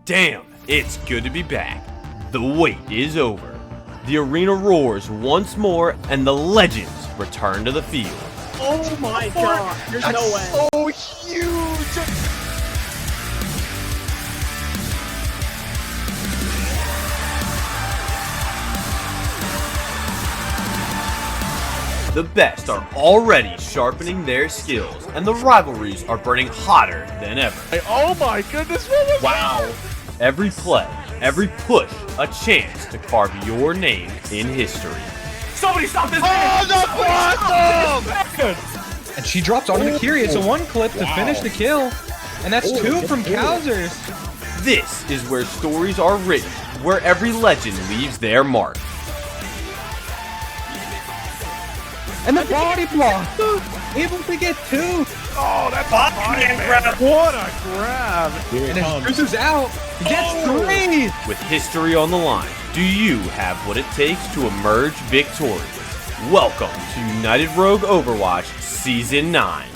Damn, it's good to be back. The wait is over. The arena roars once more, and the legends return to the field. Oh my god, there's no way. So huge! The best are already sharpening their skills, and the rivalries are burning hotter than ever. Oh my goodness, what was Wow! Every play, every push, a chance to carve your name in history. Somebody stop this man! Oh, that's awesome! And she drops onto the Kyrie. It's a one clip to finish the kill. And that's two from Kowsers. This is where stories are written, where every legend leaves their mark. And the body block! Able to get two! Oh, that's a fine grab. What a grab! And as Bruce is out, he gets three! With history on the line, do you have what it takes to emerge victorious? Welcome to United Rogue Overwatch Season 9.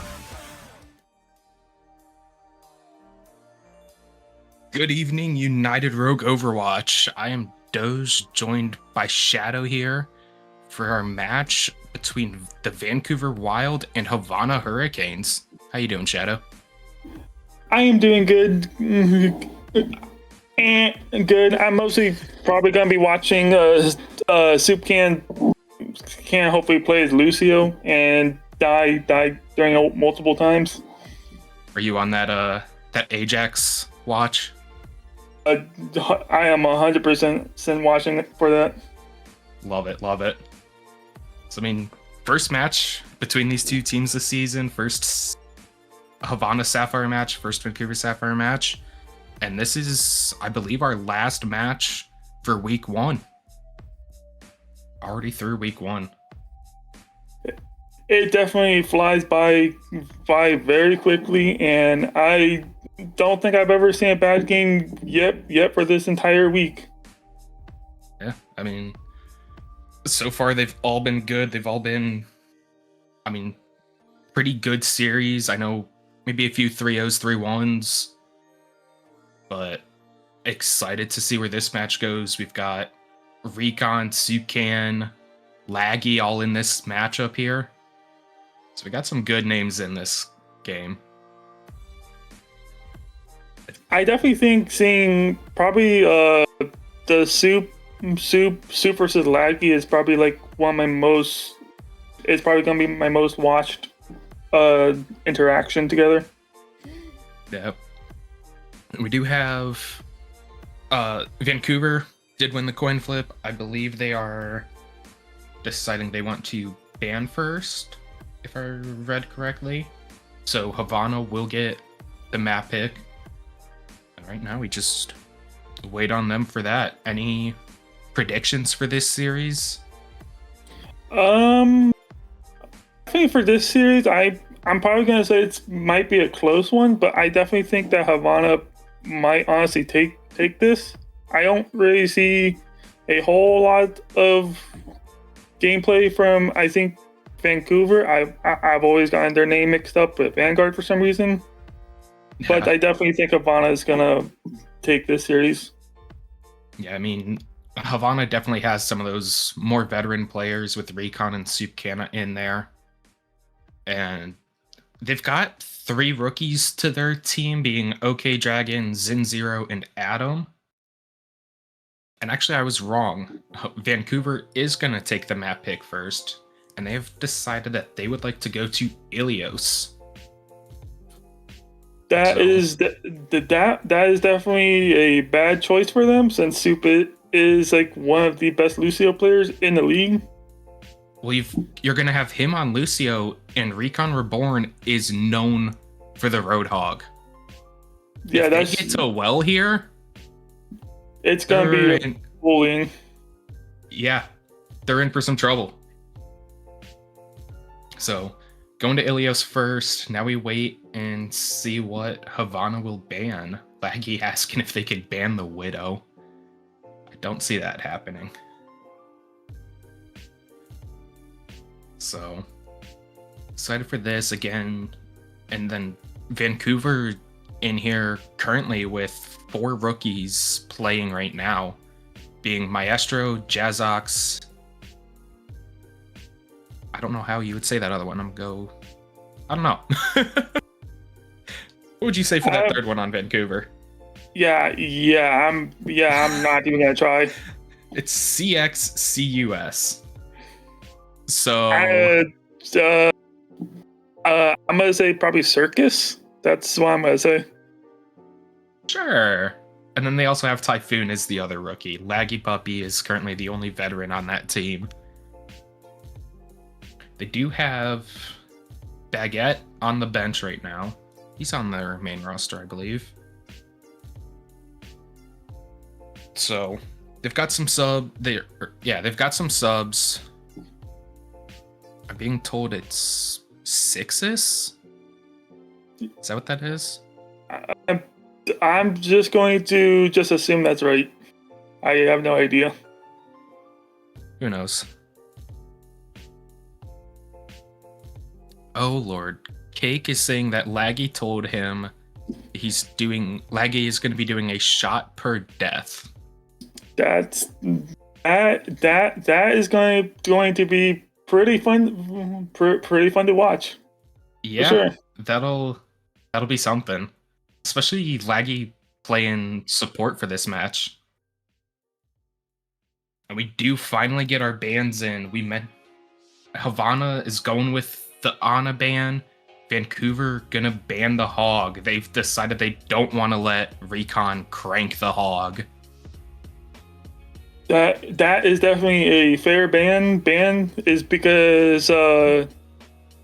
Good evening, United Rogue Overwatch. I am Doge, joined by Shadow here for our match between the Vancouver Wild and Havana Hurricanes. How you doing, Shadow? I am doing good. Good. I'm mostly probably gonna be watching Soup Can hopefully play as Lucio and die during multiple times. Are you on that that Ajax watch? I am 100% watching it for that. Love it, love it. So I mean, first match between these two teams this season, first Havana Sapphire match, first Vancouver Sapphire match, and this is, I believe, our last match for week 1. Already through week 1. It definitely flies by very quickly, and I don't think I've ever seen a bad game yet for this entire week. Yeah, I mean, so far they've all been good. They've all been, I mean, pretty good series. I know maybe a few 3-0s, 3-1s, but excited to see where this match goes. We've got Recon, Sukan, Laggy all in this matchup here. So we got some good names in this game. I definitely think seeing probably the soup versus Laggy is probably like one of my most. It's probably gonna be my most watched interaction together. Yeah. We do have Vancouver did win the coin flip. I believe they are deciding they want to ban first, if I read correctly. So Havana will get the map pick. And right now we just wait on them for that. Any predictions for this series? I think for this series, I'm probably gonna say it might be a close one, but I definitely think that Havana might honestly take this. I don't really see a whole lot of gameplay from, I think, Vancouver. I've always gotten their name mixed up with Vanguard for some reason, but Yeah. I definitely think Havana is gonna take this series. Yeah, I mean, Havana definitely has some of those more veteran players with Recon and Supcana in there. And they've got 3 rookies to their team, being OK Dragon, Zin Zero, and Adam. And actually, I was wrong. Vancouver is going to take the map pick first, and they have decided that they would like to go to Ilios. That is definitely a bad choice for them, since Soup is like one of the best Lucio players in the league. Well, you're going to have him on Lucio, and Recon Reborn is known for the Roadhog. Yeah, if that's they get to a well here. It's gonna be bullying. Yeah, they're in for some trouble. So, going to Ilios first. Now we wait and see what Havana will ban. Laggy asking if they could ban the Widow. I don't see that happening. So, excited for this again. And then Vancouver in here currently with 4 rookies playing right now, being Maestro, Jazox. I don't know how you would say that other one. I don't know. What would you say for that third one on Vancouver? I'm not even gonna try. It's CXCUS. So I'm gonna say probably Circus. That's what I'm gonna say. sure. And then they also have Typhoon as the other rookie. Laggy Puppy is currently the only veteran on that team. They do have Baguette on the bench right now. He's on their main roster, I believe. So they've got some they've got some subs. I'm being told it's Sixus. Is that what that is? I'm just going to just assume that's right. I have no idea. Who knows? Oh Lord. Cake is saying that Laggy told him Laggy is going to be doing a shot per death. That is going to be pretty fun to watch. Yeah, sure. that'll be something. Especially Laggy playing support for this match. And we do finally get our bans in. Havana is going with the Ana ban. Vancouver gonna ban the hog. They've decided they don't want to let Recon crank the hog. That is definitely a fair ban. Ban is because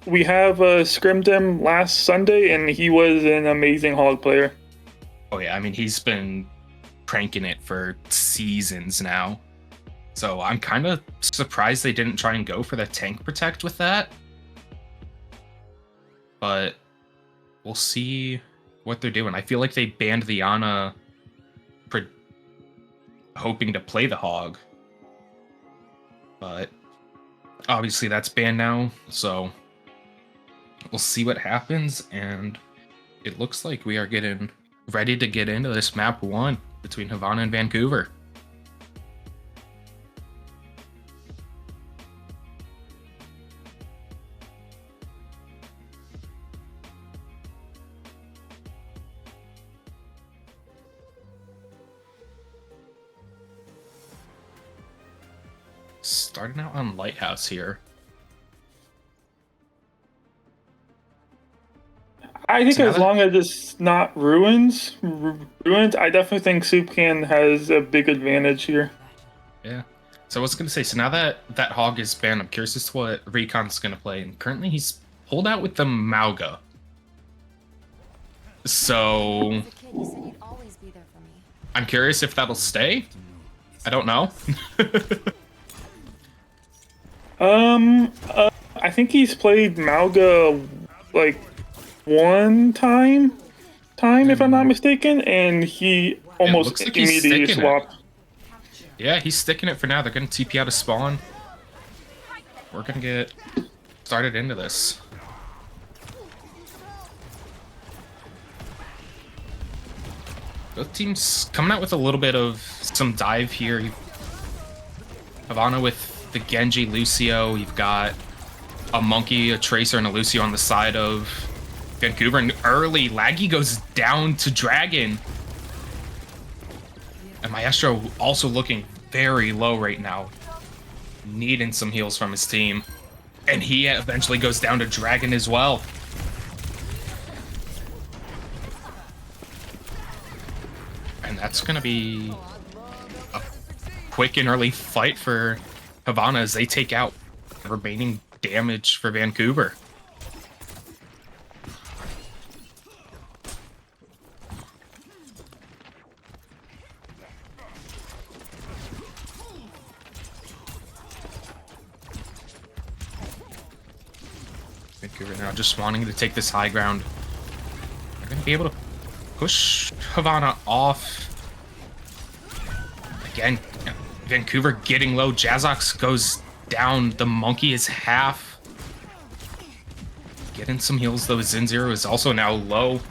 we have scrimmed him last Sunday, and he was an amazing hog player. Oh yeah, I mean, he's been cranking it for seasons now. So I'm kind of surprised they didn't try and go for the tank protect with that. But we'll see what they're doing. I feel like they banned the Ana hoping to play the hog. But obviously that's banned now, so we'll see what happens. And it looks like we are getting ready to get into this map 1 between Havana and Vancouver. Starting out on Lighthouse here. I think So as long as it's not ruins, I definitely think Soupcan has a big advantage here. Yeah. So I was going to say, so now that that hog is banned, I'm curious as to what Recon's going to play. And currently he's pulled out with the Mauga. So I'm curious if that'll stay. I don't know. I think he's played Mauga like one time if I'm not mistaken, and he almost like he's immediately sticking swapped. Yeah, he's sticking it for now. They're going to TP out of spawn. We're going to get started into this. Both teams coming out with a little bit of some dive here. Havana with the Genji Lucio. You've got a Monkey, a Tracer, and a Lucio on the side of Vancouver. And early, Laggy goes down to Dragon. And Maestro also looking very low right now. Needing some heals from his team. And he eventually goes down to Dragon as well. And that's going to be a quick and early fight for Havana as they take out the remaining damage for Vancouver. Vancouver now just wanting to take this high ground. They're going to be able to push Havana off. Again, Vancouver getting low. Jazox goes down. The Monkey is half. Getting some heals, though. Zinzero is also now low.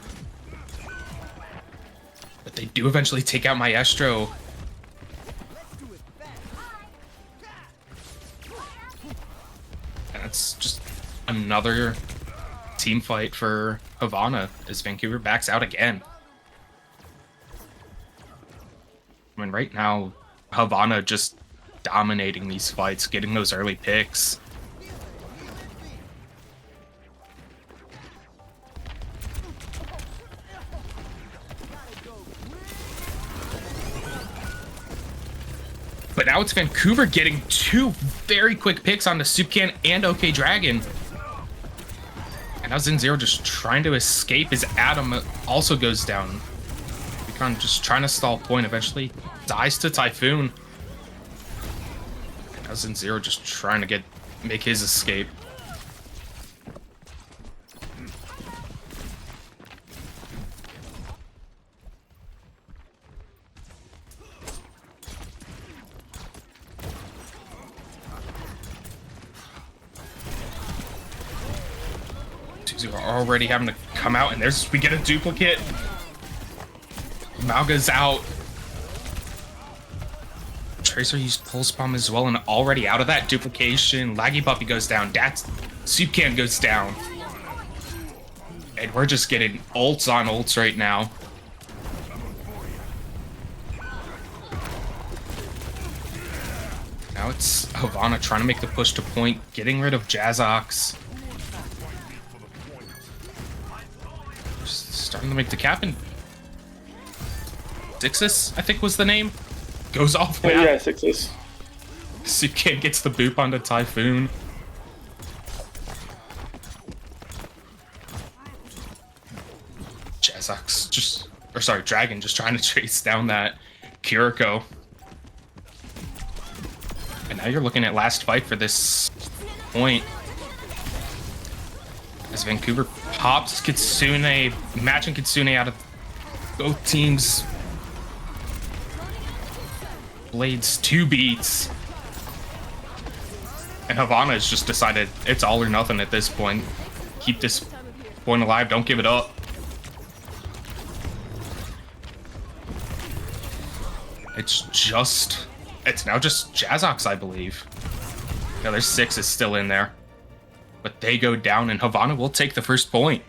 But they do eventually take out Maestro. And it's just another team fight for Havana as Vancouver backs out again. I mean, right now, Havana just dominating these fights, getting those early picks. But now it's Vancouver getting 2 very quick picks on the Soupcan and OK Dragon. And now Zinzero just trying to escape as Adam also goes down. Recon just trying to stall point, eventually dies to Typhoon. Now Zinzero just trying to make his escape. Are already having to come out, and we get a duplicate. Mauga's out. Tracer used Pulse Bomb as well, and already out of that duplication. Laggy Puppy goes down. Soupcan goes down. And we're just getting ults on ults right now. Now it's Havana trying to make the push to point, getting rid of Jazox. starting to make the cap, and Sixus, I think was the name, goes off map. Yeah, Sixus. Sukan gets the boop onto Typhoon. Dragon just trying to chase down that Kiriko. And now you're looking at last fight for this point. As Vancouver pops Kitsune, matching Kitsune out of both teams. Blades 2 beats. And Havana has just decided it's all or nothing at this point. Keep this point alive, don't give it up. It's now just Jazox, I believe. Yeah, their 6 is still in there. But they go down, and Havana will take the first point.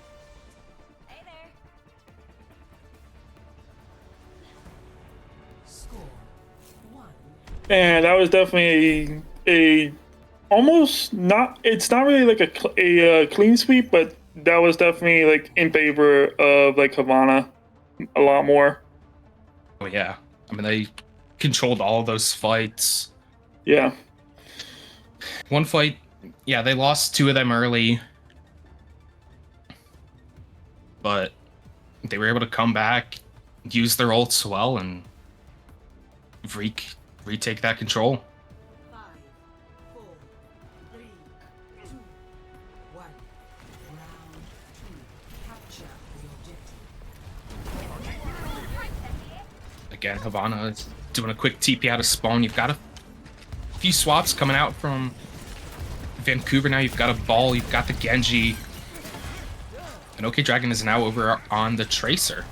And that was definitely a almost not. It's not really like a clean sweep, but that was definitely like in favor of like Havana a lot more. Oh yeah, I mean they controlled all of those fights. Yeah. One fight, yeah, they lost 2 of them early, but they were able to come back, use their ults well, and retake that control. 5, 4, 3, 2, 1. Round 2. Capture the objective. Again, Havana is doing a quick TP out of spawn. You've got a few swaps coming out from Vancouver now. You've got a Ball, you've got the Genji. And OK Dragon is now over on the Tracer.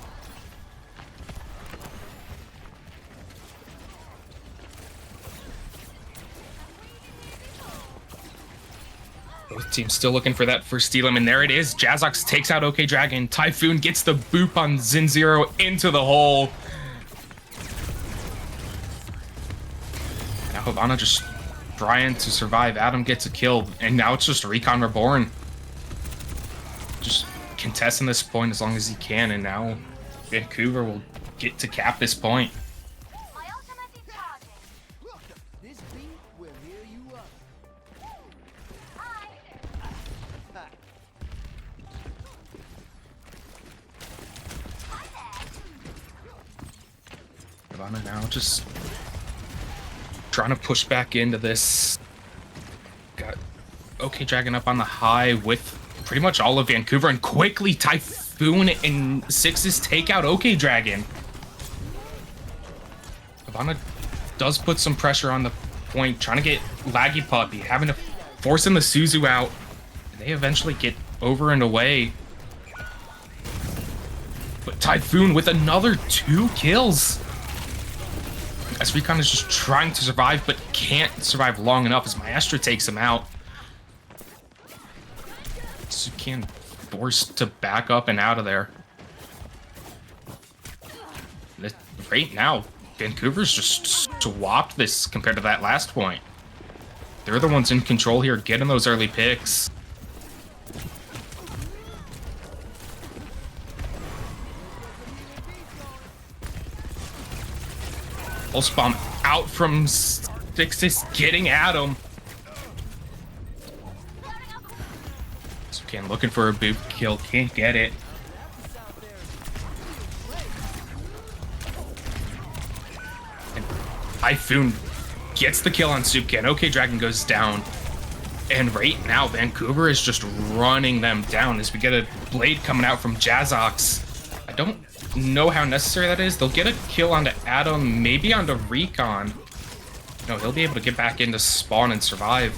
Both teams still looking for that first steal him, and there it is. Jazox takes out OK Dragon. Typhoon gets the boop on Zinzero into the hole. Now Havana just trying to survive. Adam gets a kill, and now it's just Recon Reborn. Just contesting this point as long as he can, and now Vancouver will get to cap this point. Havana now just trying to push back into this. Got OK Dragon up on the high with pretty much all of Vancouver, and quickly Typhoon and Sixes take out OK Dragon. Havana does put some pressure on the point, trying to get Laggy Puppy, having to forcing the Suzu out. They eventually get over and away. But Typhoon with another 2 kills. As Recon is just trying to survive, but can't survive long enough as Maestro takes him out. Sukan forced to back up and out of there. Right now, Vancouver's just swapped this compared to that last point. They're the ones in control here, getting those early picks. Pulse bomb out from Sixes, getting at him. Sukan looking for a boop kill, can't get it. And Typhoon gets the kill on Sukan. OK Dragon goes down. And right now, Vancouver is just running them down as we get a blade coming out from Jazox. I don't know how necessary that is. They'll get a kill onto Adam, maybe onto Recon. No, he'll be able to get back into spawn and survive.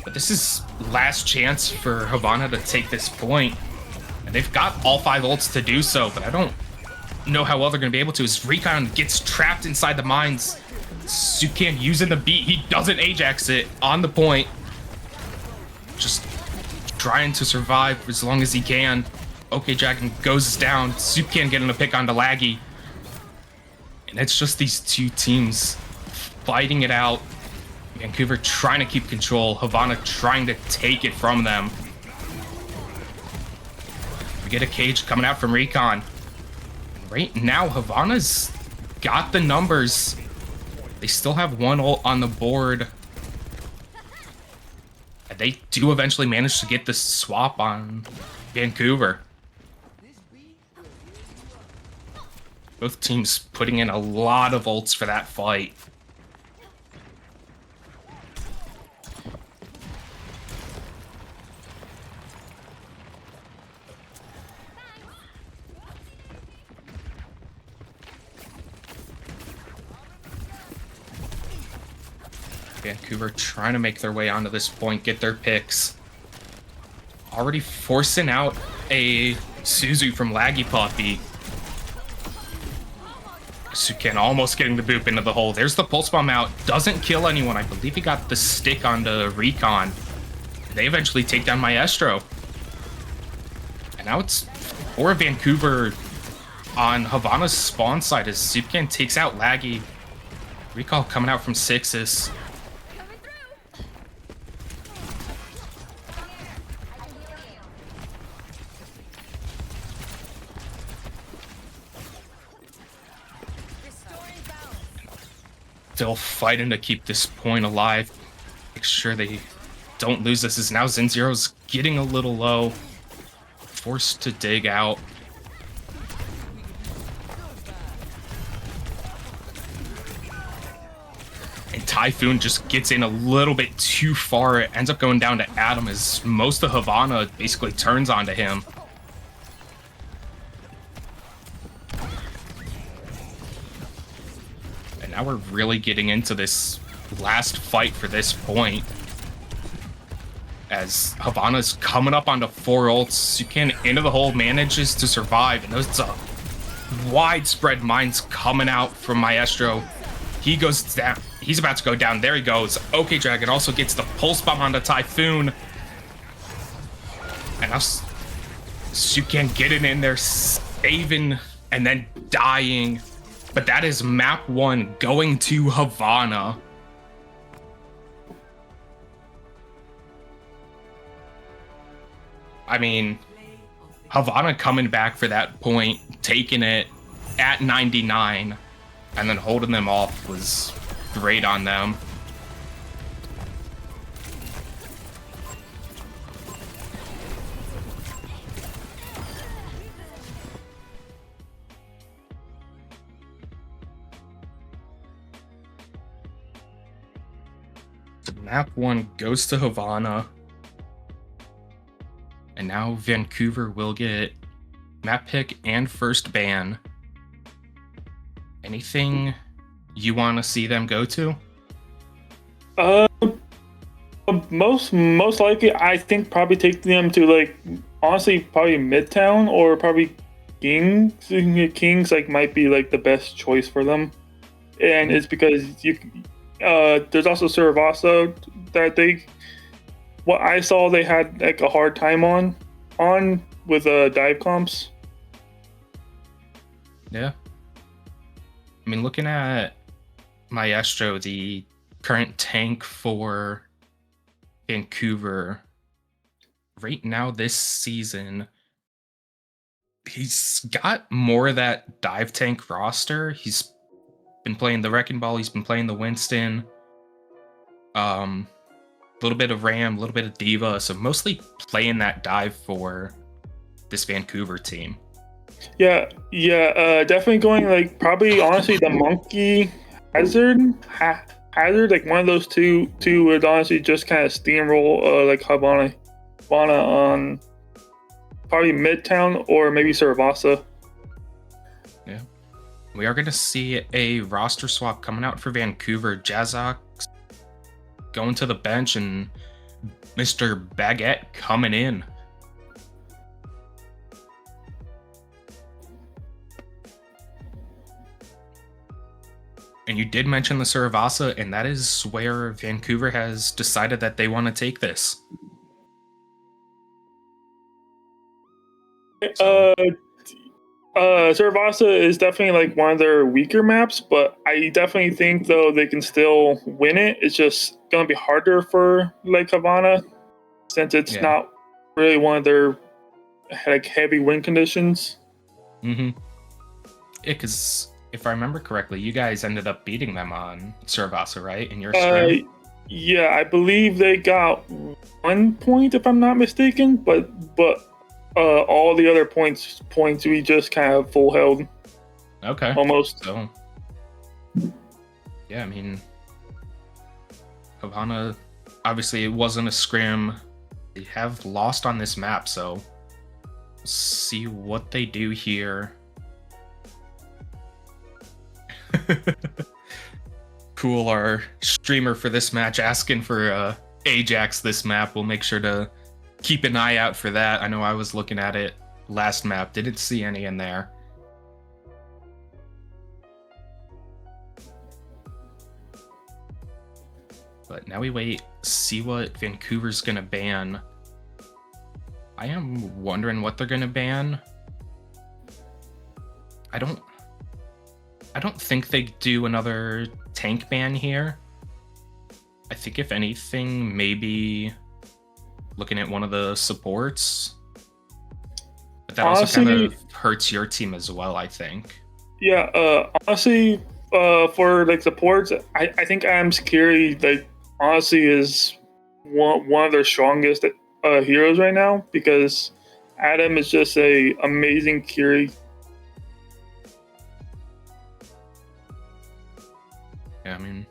But this is last chance for Havana to take this point. And they've got all 5 ults to do so, but I don't know how well they're going to be able to. As Recon gets trapped inside the mines, Sukan using the beat. He doesn't Ajax it on the point. Just trying to survive as long as he can. OK Dragon goes down. Sukan getting a pick onto Laggy. And it's just these 2 teams fighting it out. Vancouver trying to keep control. Havana trying to take it from them. We get a cage coming out from Recon. Right now, Havana's got the numbers. They still have one ult on the board. And they do eventually manage to get the swap on Vancouver. Both teams putting in a lot of ults for that fight. Vancouver trying to make their way onto this point, get their picks. Already forcing out a Suzu from Laggy Puppy. Suken almost getting the boop into the hole. There's the pulse bomb out. Doesn't kill anyone. I believe he got the stick onto Recon. They eventually take down Maestro. And now it's for Vancouver on Havana's spawn side as Suken takes out Laggy. Recall coming out from Sixes. Still fighting to keep this point alive. Make sure they don't lose this, as now Zen0's getting a little low. Forced to dig out. And Typhoon just gets in a little bit too far. It ends up going down to Adam as most of Havana basically turns onto him. Now we're really getting into this last fight for this point. As Havana's coming up onto 4 ults, Suken into the hole, manages to survive, and those widespread mines coming out from Maestro. He goes down. He's about to go down. There he goes. OK Dragon also gets the pulse bomb onto Typhoon. And now Suken getting in there, saving, and then dying. But that is map 1 going to Havana. I mean, Havana coming back for that point, taking it at 99, and then holding them off was great on them. Map 1 goes to Havana. And now Vancouver will get map pick and first ban. Anything you want to see them go to? Most likely, I think probably take them to, like, honestly, probably Midtown or probably Kings. Kings like might be like the best choice for them, and it's because there's also Saravasa that what I saw they had like a hard time on with dive comps. Yeah. I mean, looking at Maestro, the current tank for Vancouver, right now this season, he's got more of that dive tank roster. He's been playing the Wrecking Ball, he's been playing the Winston, a little bit of Ram, a little bit of Diva, so mostly playing that dive for this Vancouver team. Yeah, definitely going like probably honestly the Monkey Hazard, like one of those two would honestly just kind of steamroll like Havana on probably Midtown or maybe Saravasa. Yeah, we are going to see a roster swap coming out for Vancouver. Jazok going to the bench and Mr. Baguette coming in. And you did mention the Saravasa, and that is where Vancouver has decided that they want to take this. Saravasa is definitely like one of their weaker maps, but I definitely think though they can still win it. It's just gonna be harder for like Havana since it's not really one of their like heavy wind conditions. Mm-hmm. Yeah, because if I remember correctly, you guys ended up beating them on Cervasa, right? In your scrim? Yeah, I believe they got 1 point if I'm not mistaken, but all the other points we just kind of full held Okay. almost. So, yeah, I mean, Havana, obviously it wasn't a scrim. They have lost on this map, so we'll see what they do here. Cool, our streamer for this match asking for Ajax this map. We'll make sure to keep an eye out for that. I know I was looking at it last map, didn't see any in there. But now we wait, see what Vancouver's gonna ban. I am wondering what they're gonna ban. I don't think they do another tank ban here. I think if anything, maybe looking at one of the supports. But that also kind of hurts your team as well, I think. Yeah, honestly, for like supports, I think Adam's Kiri, like, honestly is one of their strongest heroes right now, because Adam is just a amazing Kiri. Yeah, I mean,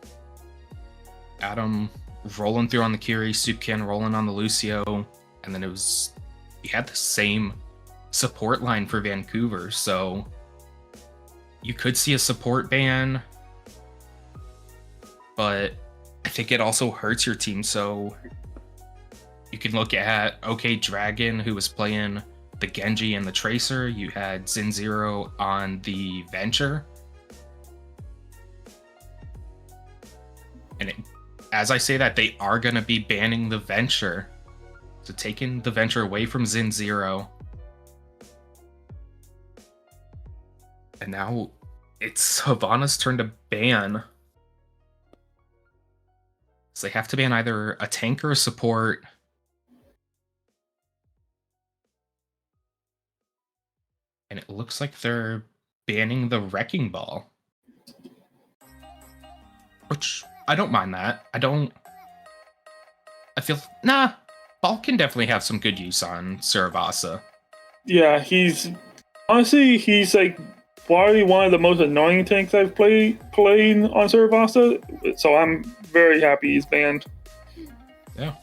Adam rolling through on the Kiri, Supcan rolling on the Lucio, and then he had the same support line for Vancouver, so you could see a support ban, but I think it also hurts your team. So you can look at OK Dragon, who was playing the Genji and the Tracer. You had Zinzero on the Venture. And as I say that, they are going to be banning the Venture. So taking the Venture away from Zinzero. And now it's Havana's turn to ban. So they have to ban either a tank or a support. And it looks like they're banning the Wrecking Ball. Which, I don't mind that. Ball can definitely have some good use on Cervasa. Yeah, he's like probably one of the most annoying tanks I've played on Cervasa, so I'm very happy he's banned. Yeah.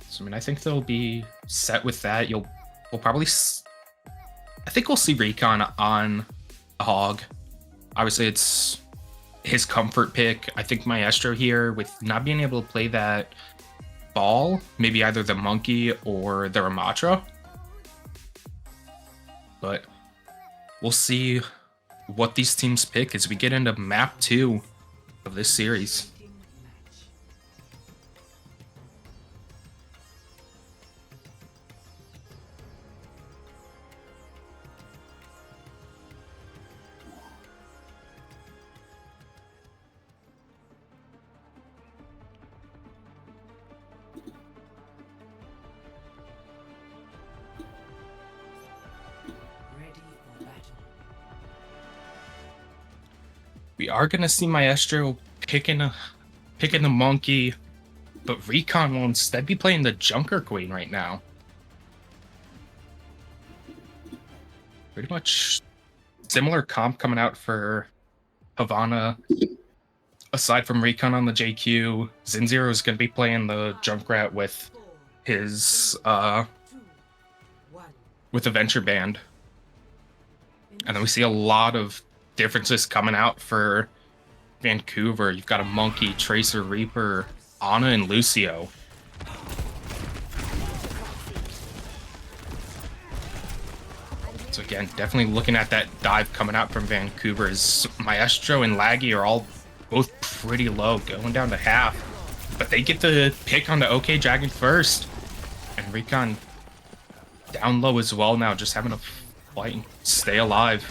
So, I mean, I think they'll be set with that. We'll probably... I think we'll see Recon on a Hog. Obviously, it's his comfort pick. I think Maestro here, with not being able to play that ball, maybe either the Monkey or the Ramatra. But we'll see what these teams pick as we get into map 2 of this series. We are gonna see Maestro picking the Monkey, but Recon will instead be playing the Junker Queen right now. Pretty much similar comp coming out for Havana. Aside from Recon on the JQ, Zinzero is gonna be playing the Junkrat with his with the Venture Band. And then we see a lot of differences coming out for Vancouver. You've got a Monkey, Tracer, Reaper, Ana, and Lucio. So again, definitely looking at that dive coming out from Vancouver. As Maestro and Laggy are all both pretty low, going down to half. But they get the pick on the OK Dragon first. And Recon down low as well now, just having to fight and stay alive.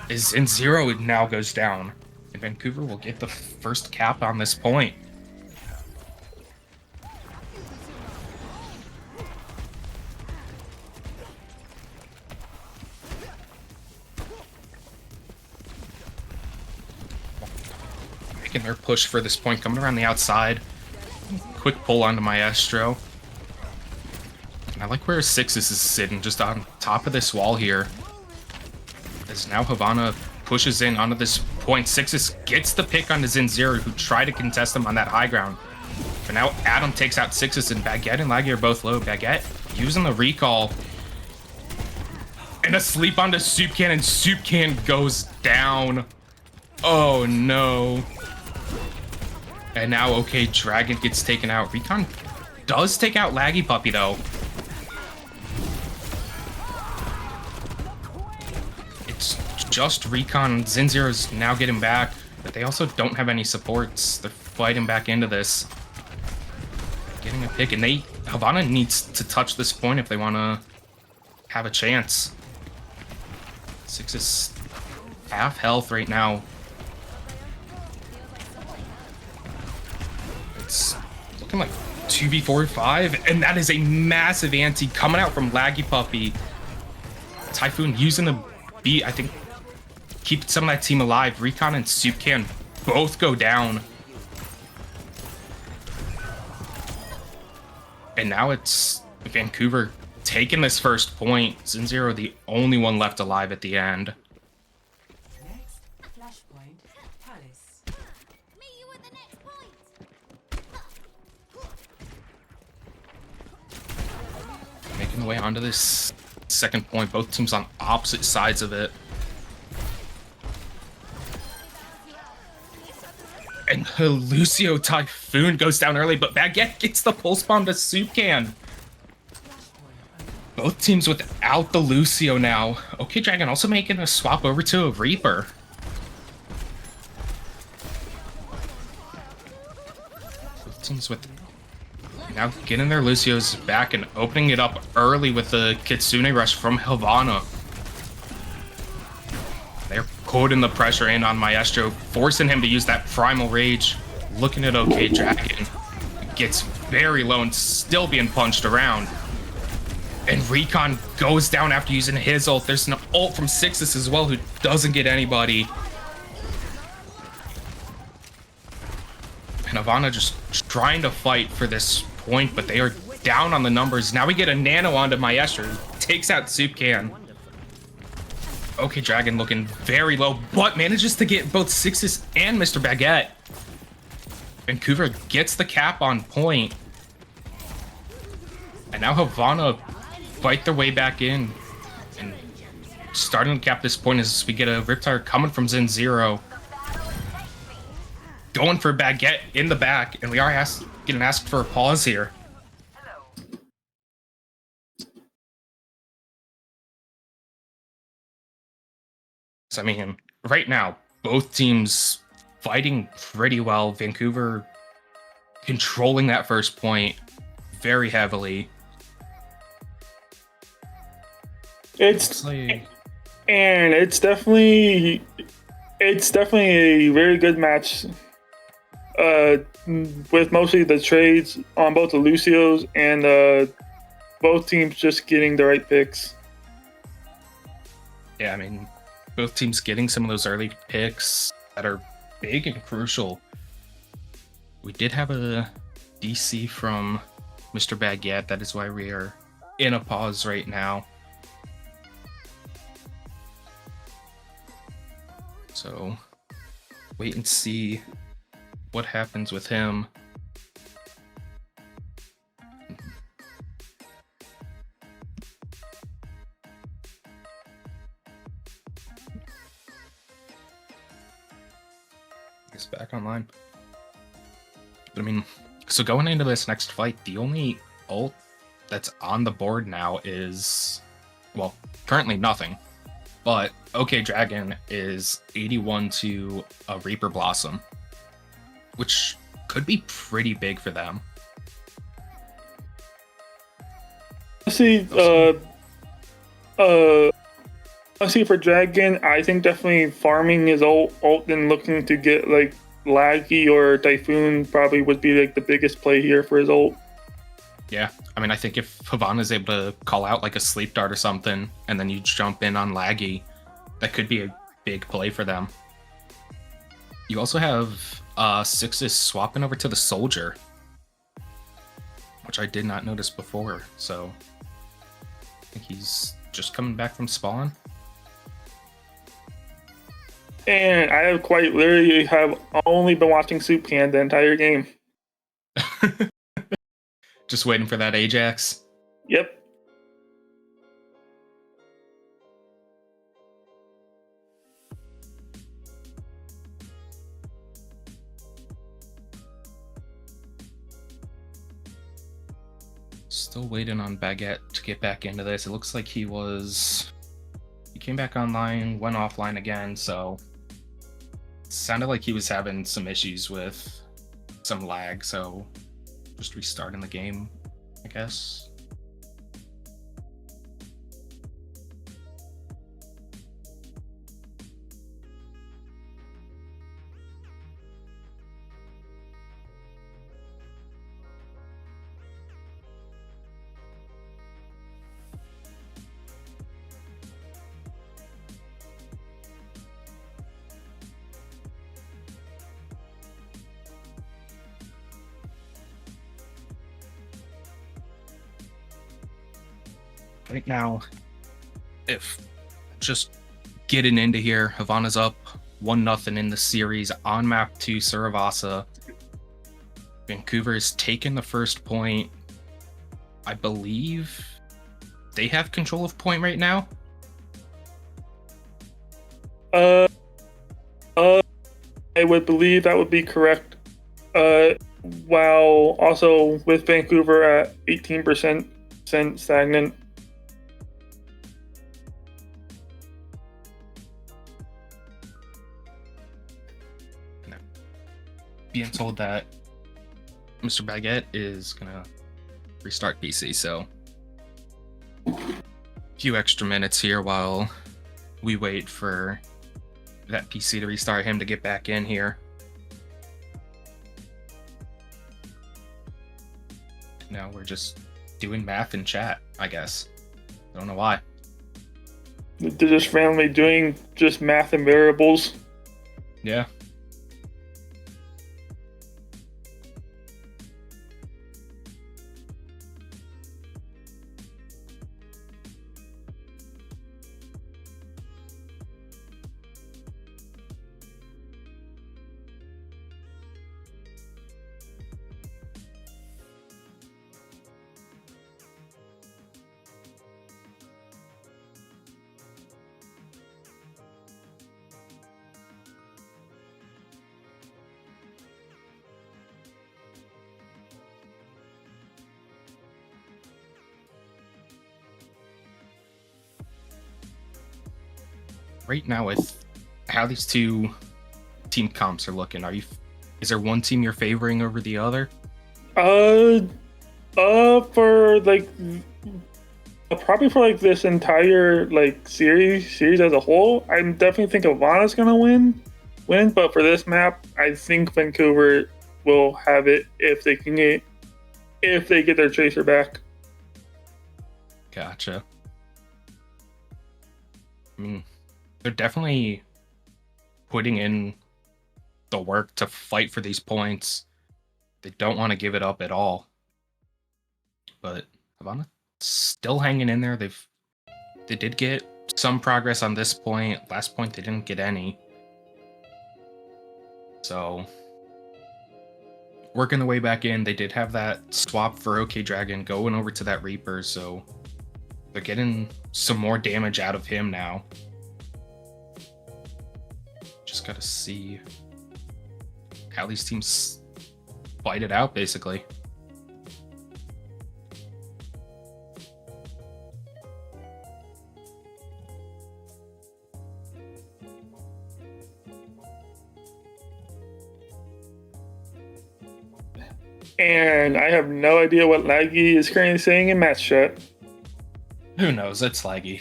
Zinzero now goes down, and Vancouver will get the first cap on this point. making their push for this point, coming around the outside. Quick pull onto Maestro. And I like where Sixes is sitting, just on top of this wall here. As now Havana pushes in onto this point. Sixes gets the pick onto Zinzero, who tried to contest him on that high ground. But now Adam takes out Sixes, and Baguette and Laggy are both low. Baguette using the recall. And a sleep onto Soup Can, and Soup Can goes down. Oh no. And now, okay, Dragon gets taken out. Recon does take out Laggy Puppy, though. It's just Recon. Zinzero's now getting back, but they also don't have any supports. They're fighting back into this. Getting a pick, and Havana needs to touch this point if they want to have a chance. Six is half health right now. It's looking like 2v45, and that is a massive anti coming out from Laggy Puppy. Typhoon using the beat, I think, keep some of that team alive. Recon and Soup Can both go down. And now it's Vancouver taking this first point. Zinzero the only one left alive at the end. Next flashpoint, Palace. Meet you at the next point. Making the way onto this second point. Both teams on opposite sides of it. And Lucio Typhoon goes down early, but Baguette gets the pulse bomb to Soup Can. Both teams without the Lucio now. Okay, Dragon also making a swap over to a Reaper. Both teams with now getting their Lucios back and opening it up early with the Kitsune Rush from Havana. They're putting the pressure in on Maestro, forcing him to use that Primal Rage. Looking at OK Dragon. Gets very low and still being punched around. And Recon goes down after using his ult. There's an ult from Sixes as well, who doesn't get anybody. And Havana just trying to fight for this point, but they are down on the numbers. Now we get a nano onto Maestro, who takes out Soup Can. Okay, Dragon looking very low, but manages to get both Sixes and Mr. Baguette. Vancouver gets the cap on point. And now Havana fight their way back in. And starting to cap this point as we get a Riptire coming from Zinzero. Going for Baguette in the back, and we are getting asked for a pause here. So, I mean, right now, both teams fighting pretty well. Vancouver controlling that first point very heavily. It's Like, and it's definitely a very good match. With mostly the trades on both the Lucios and both teams just getting the right picks. yeah, I mean, both teams getting some of those early picks that are big and crucial. We did have a DC from Mr. Baguette. That is why we are in a pause right now. So, wait and see what happens with him. He's back online. But I mean, so going into this next fight, the only ult that's on the board now is, well, currently nothing. But OK Dragon is 81 to a Reaper Blossom, which could be pretty big for them. See, for Dragon, I think definitely farming his ult and looking to get like Laggy or Typhoon probably would be like the biggest play here for his ult. Yeah, I mean, I think if Havana is able to call out like a sleep dart or something, and then you jump in on Laggy, that could be a big play for them. You also have Sixes swapping over to the Soldier, which I did not notice before. So I think he's just coming back from spawn. And I have quite literally have only been watching Soup Can the entire game. Just waiting for that Ajax. Yep. Still waiting on Baguette to get back into this. It looks like he came back online, went offline again, so it sounded like he was having some issues with some lag, so just restarting the game, I guess. Right now, if just getting into here, Havana's up 1-0 in the series on map 2 Saravasa. Vancouver is taking the first point. I believe they have control of point right now. I would believe that would be correct. While also with Vancouver at 18% stagnant. Being told that Mr. Baguette is gonna restart PC, so a few extra minutes here while we wait for that PC to restart, him to get back in here. Now we're just doing math in chat, I guess. I don't know why. They're just randomly doing just math and variables. Yeah. Right now, with how these two team comps are looking, is there one team you're favoring over the other? For like probably for like this entire like series as a whole, I definitely think Havana's gonna win. But for this map, I think Vancouver will have it if they get their chaser back. Gotcha. I mean, they're definitely putting in the work to fight for these points. They don't want to give it up at all. But Havana still hanging in there. They did get some progress on this point. Last point they didn't get any. So working the way back in, they did have that swap for OK Dragon going over to that Reaper, so they're getting some more damage out of him now. Just gotta see how these teams fight it out, basically. And I have no idea what Laggy is currently saying in match chat. Who knows? It's laggy.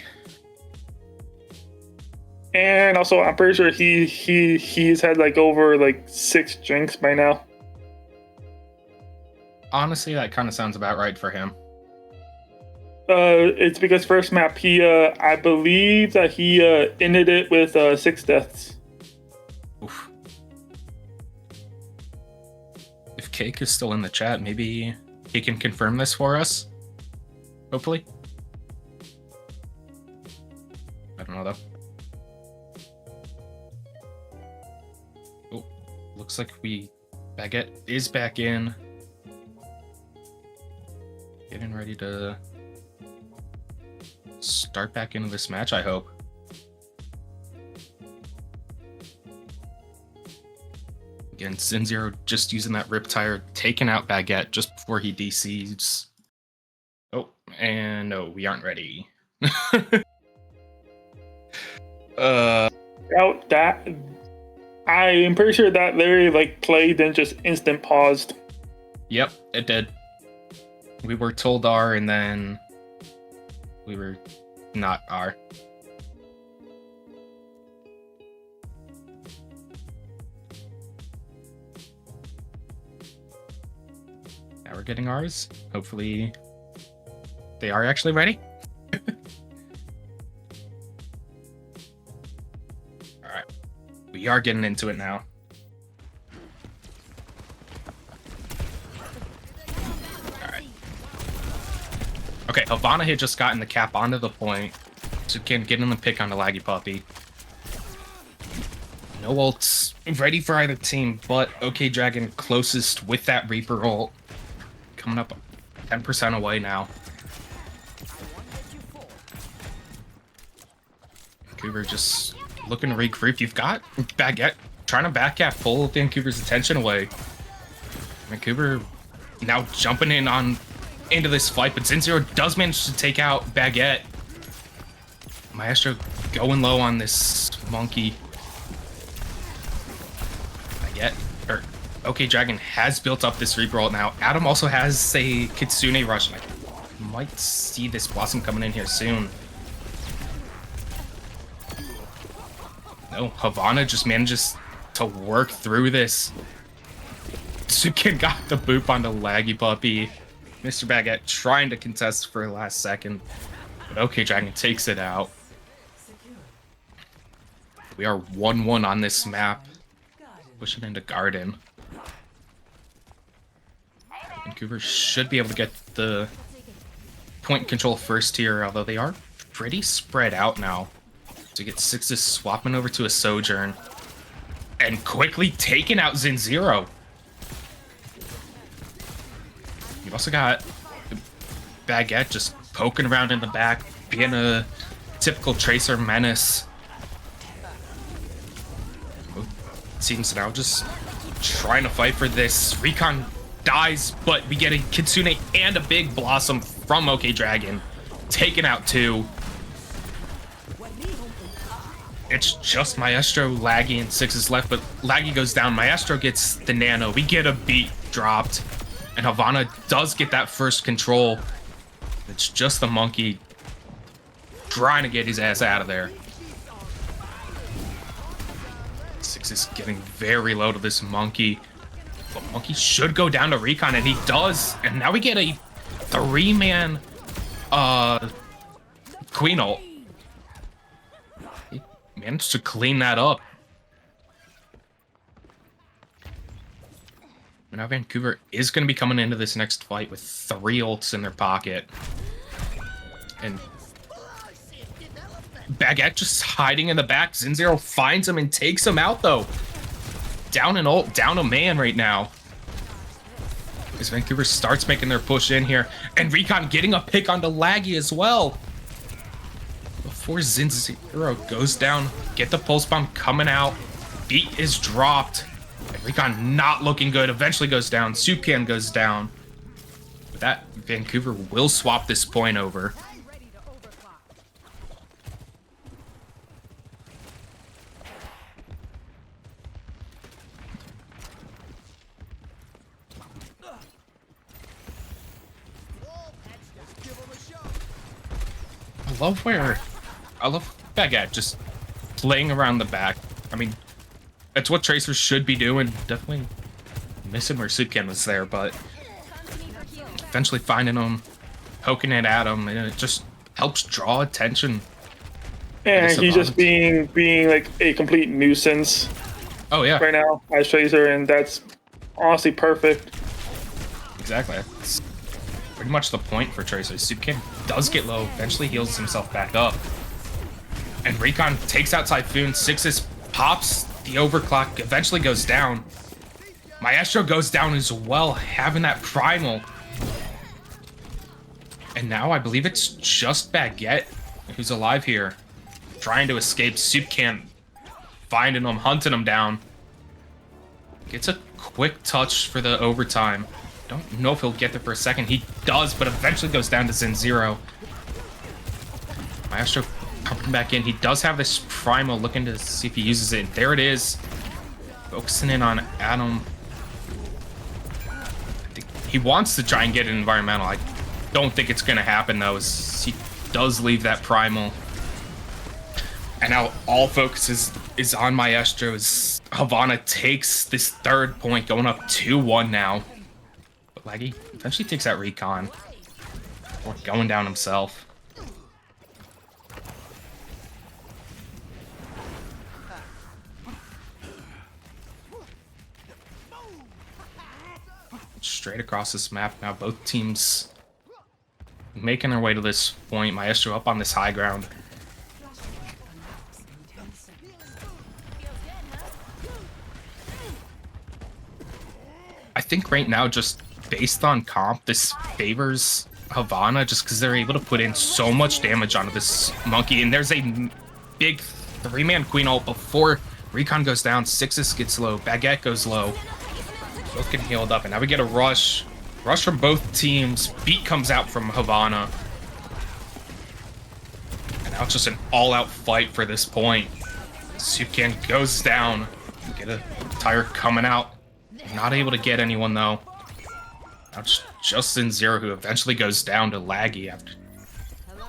And also, I'm pretty sure he's had like over like 6 drinks by now. Honestly, that kind of sounds about right for him. It's because first map I believe that he ended it with 6 deaths. Oof. Cake is still in the chat. Maybe he can confirm this for us. Hopefully. I don't know though. Oh, looks like Baguette is back in. Getting ready to start back into this match, I hope. Again, Zinzero just using that Riptire, taking out Baguette just before he DCs. Oh, and no, we aren't ready. That I am pretty sure that Larry played and just instant paused. Yep, it did. We were told R and then we were not R. Now we're getting ours. Hopefully they are actually ready. Alright. We are getting into it now. Alright. Okay, Havana had just gotten the cap onto the point. So can get in the pick on the Laggy Puppy. No ults ready for either team, but OK Dragon closest with that Reaper ult. Coming up 10% away now. Vancouver just looking to regroup. You've got Baguette trying to backcap, pull Vancouver's attention away. Vancouver now jumping into this fight, but Zinzero does manage to take out Baguette. Maestro going low on this monkey. Baguette, or OK Dragon has built up this Reaper ult now. Adam also has a Kitsune rush. And I might see this Blossom coming in here soon. No, Havana just manages to work through this. Sukin got the boop on the Laggy Puppy. Mr. Baguette trying to contest for the last second. But OK Dragon takes it out. We are 1-1 on this map. Pushing into Garden. Vancouver should be able to get the point control first here, although they are pretty spread out now. To get Sixes swapping over to a Sojourn. And quickly taking out Zinzero. You've also got Baguette just poking around in the back, being a typical Tracer menace. Seems now just trying to fight for this. Recon dies, but we get a Kitsune and a big Blossom from OK Dragon. Taking out two. It's just Maestro, Laggy, and Sixes left, but Laggy goes down. Maestro gets the nano. We get a beat dropped. And Havana does get that first control. It's just the monkey trying to get his ass out of there. Sixes getting very low to this monkey. But monkey should go down to Recon, and he does. And now we get a 3-man Queen ult. He managed to clean that up. And now Vancouver is going to be coming into this next fight with 3 ults in their pocket. And Baguette just hiding in the back. Zinzero finds him and takes him out, though. Down an ult, down a man right now. As Vancouver starts making their push in here. And Recon getting a pick onto Laggy as well. Before Zinzero goes down, get the pulse bomb coming out. Beat is dropped. And Recon not looking good. Eventually goes down. Sukan goes down. With that, Vancouver will swap this point over. I love Baguette just playing around the back. I mean, that's what Tracers should be doing. Definitely missing where Sukan was there, but eventually finding him, poking it at him, and it just helps draw attention. And he's just being like a complete nuisance. Oh yeah, right now as Tracer, and that's honestly perfect. Exactly. That's pretty much the point for Tracer. Supcan does get low, eventually heals himself back up. And Recon takes out Typhoon, Sixes pops the overclock, eventually goes down. Maestro goes down as well, having that primal. And now I believe it's just Baguette who's alive here. Trying to escape, Supcan finding him, hunting him down. Gets a quick touch for the overtime. Don't know if he'll get there for a second. He does, but eventually goes down to Zen 0. Maestro pumping back in. He does have this primal, looking to see if he uses it. There it is. Focusing in on Adam. I think he wants to try and get an environmental. I don't think it's going to happen, though, as he does leave that primal. And now all focus is on Maestro as Havana takes this third point, going up 2-1 now. But Laggy eventually takes out Recon. Or going down himself. Straight across this map now, both teams making their way to this point. Maestro up on this high ground. I think right now, just based on comp, this favors Havana just because they're able to put in so much damage onto this monkey. And there's a big 3-man queen ult before Recon goes down. Sixes gets low. Baguette goes low. Both getting healed up. And now we get a rush. Rush from both teams. Beat comes out from Havana. And now it's just an all-out fight for this point. Supcan goes down. Get a tire coming out. Not able to get anyone, though. Now just in Zero, who eventually goes down to Laggy after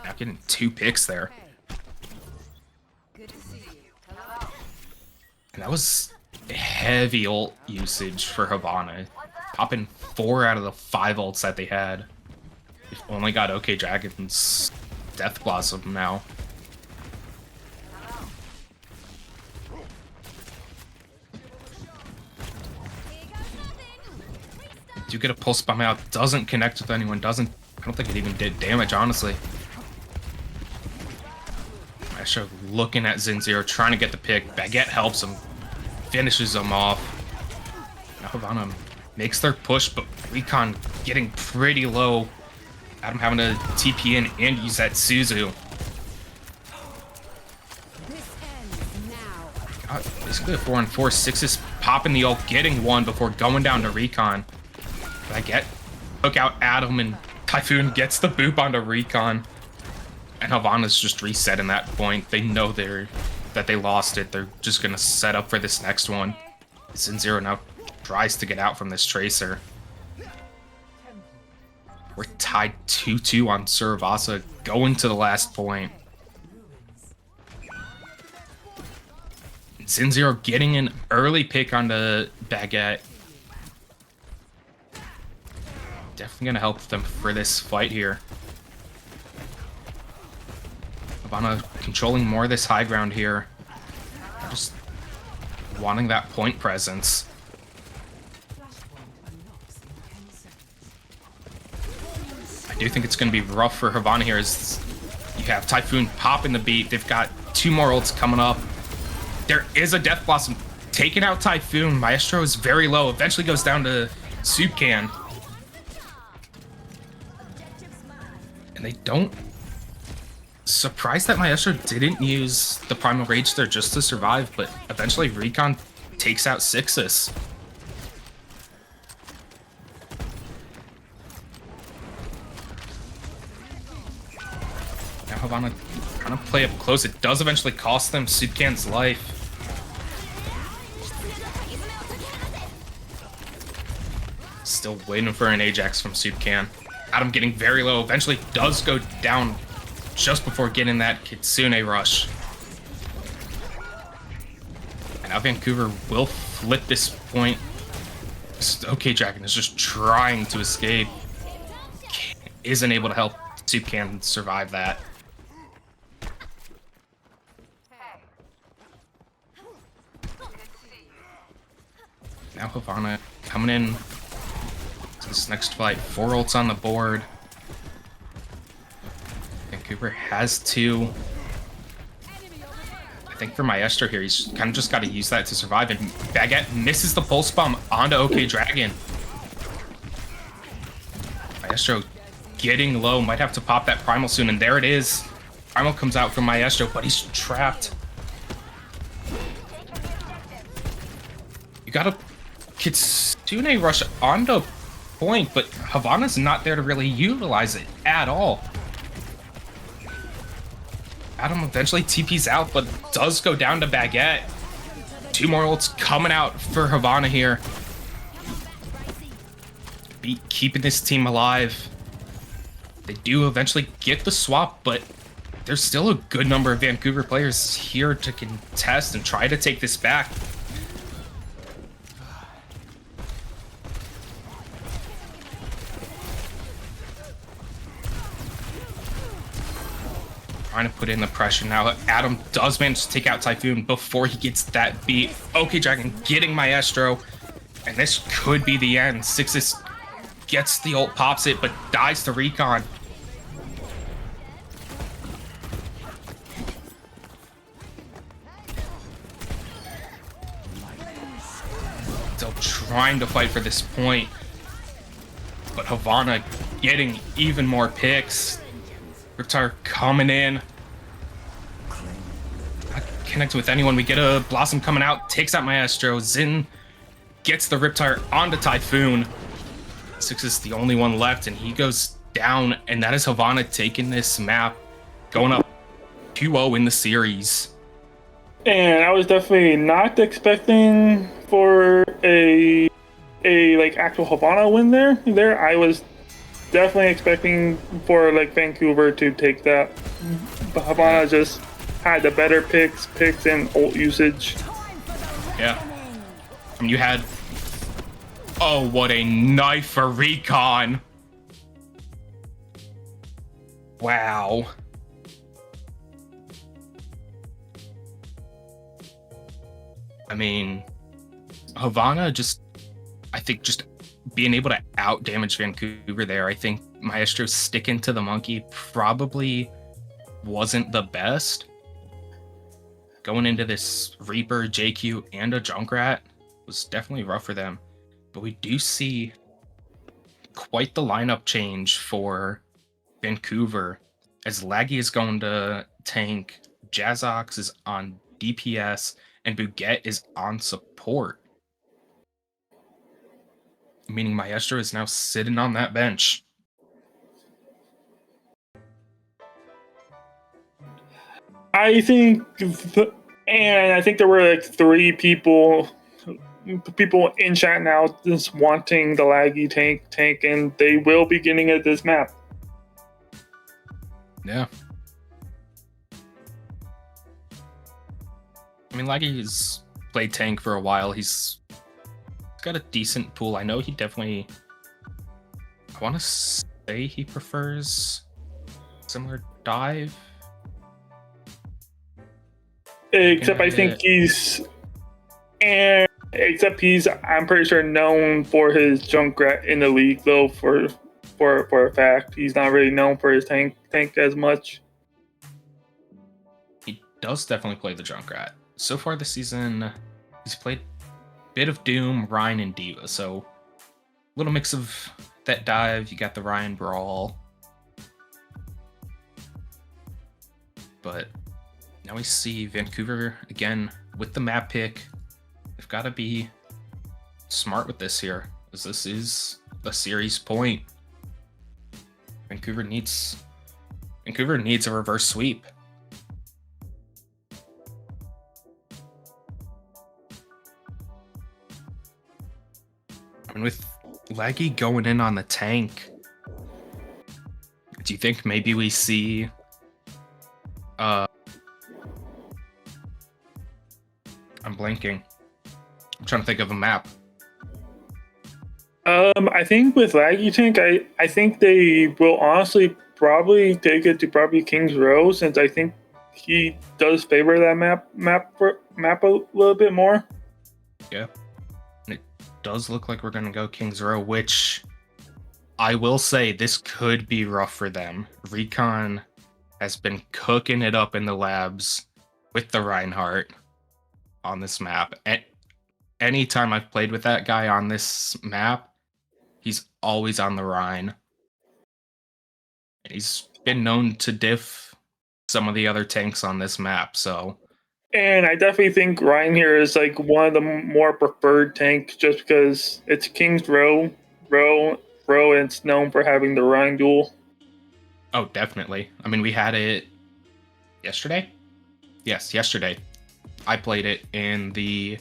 now getting 2 picks there. And that was heavy ult usage for Havana. Popping 4 out of the 5 ults that they had. They've only got OK Dragon's Death Blossom now. Do get a pulse bomb out, doesn't connect with anyone, I don't think it even did damage, honestly. Maestro looking at Zen 0, trying to get the pick. Baguette helps him, finishes him off. Now Havana makes their push, but Recon getting pretty low. Adam having to TP in and use that Suzu. Basically a 4-on-4. Sixes popping the ult, getting 1 before going down to Recon. Baguette took out Adam, and Typhoon gets the boop onto Recon. And Havana's just resetting that point. They know that they lost it. They're just going to set up for this next one. Zen 0 now tries to get out from this Tracer. We're tied 2-2 on Suravasa, going to the last point. Zen 0 getting an early pick onto Baguette. Definitely going to help them for this fight here. Havana controlling more of this high ground here. Just wanting that point presence. I do think it's going to be rough for Havana here as you have Typhoon popping the beat. They've got 2 more ults coming up. There is a Death Blossom taking out Typhoon. Maestro is very low. Eventually goes down to Supcan. And they don't... Surprised that Maestro didn't use the Primal Rage there just to survive, but eventually Recon takes out Sixes. Now Havana trying to play up close. It does eventually cost them Supcan's life. Still waiting for an Ajax from Supcan. Adam getting very low. Eventually does go down just before getting that Kitsune rush. And now Vancouver will flip this point. OK Dragon is just trying to escape. Isn't able to help Supcan survive that. Now Havana coming in to this next fight. 4 ults on the board. Vancouver has 2. I think for Maestro here, he's kind of just got to use that to survive. And Baguette misses the pulse bomb onto OK Dragon. Maestro getting low, might have to pop that Primal soon, and there it is. Primal comes out from Maestro, but he's trapped. You gotta Kitsune rush onto point, but Havana's not there to really utilize it at all. Adam eventually TP's out, but does go down to Baguette. 2 more ults coming out for Havana here. Keeping this team alive. They do eventually get the swap, but there's still a good number of Vancouver players here to contest and try to take this back. Trying to put in the pressure now. Adam does manage to take out Typhoon before he gets that beat. OK Dragon getting Maestro, and this could be the end. Sixes gets the ult, pops it, but dies to Recon. Still trying to fight for this point, but Havana getting even more picks. Riptire coming in. Not connecting with anyone. We get a Blossom coming out, takes out Maestro. Zin gets the Riptire onto Typhoon. Six is the only one left, and he goes down, and that is Havana taking this map, going up 2-0 in the series. And I was definitely not expecting for a like actual Havana win there. I was definitely expecting for like Vancouver to take that. But Havana just had the better picks and ult usage. Yeah. I mean, you had... Oh, what a knife for Recon. Wow. I mean, Havana just... I think just being able to out damage Vancouver there. I think Maestro sticking to the monkey probably wasn't the best. Going into this Reaper, JQ, and a Junkrat was definitely rough for them. But we do see quite the lineup change for Vancouver, as Laggy is going to tank, Jazzox is on DPS, and Buget is on support. Meaning Maestro is now sitting on that bench. I think there were like 3 people in chat now just wanting the Laggy tank, and they will be getting at this map. Yeah. I mean, Laggy's played tank for a while. He's got a decent pool. I know he definitely... I want to say he prefers similar dive. Except I think I'm pretty sure known for his Junkrat in the league though, for a fact. He's not really known for his tank as much. He does definitely play the Junkrat. So far this season, he's played a bit of Doom, Ryan, and Diva. So a little mix of that dive. You got the Ryan Brawl. But now we see Vancouver again with the map pick. They've got to be smart with this here, as this is a series point. Vancouver needs a reverse sweep. And with Laggy going in on the tank, do you think maybe we see I'm blanking. I'm trying to think of a map. I think with Laggy tank, I think they will honestly probably take it to probably King's Row, since I think he does favor that map a little bit more. Yeah. And it does look like we're gonna go King's Row, which I will say this could be rough for them. Recon has been cooking it up in the labs with the Reinhardt on this map. Anytime I've played with that guy on this map, he's always on the Rhine. And he's been known to diff some of the other tanks on this map, so... And I definitely think Ryan here is like one of the more preferred tanks just because it's King's Row, and it's known for having the Ryan duel. Oh, definitely. I mean, we had it yesterday? Yes, yesterday. I played it in the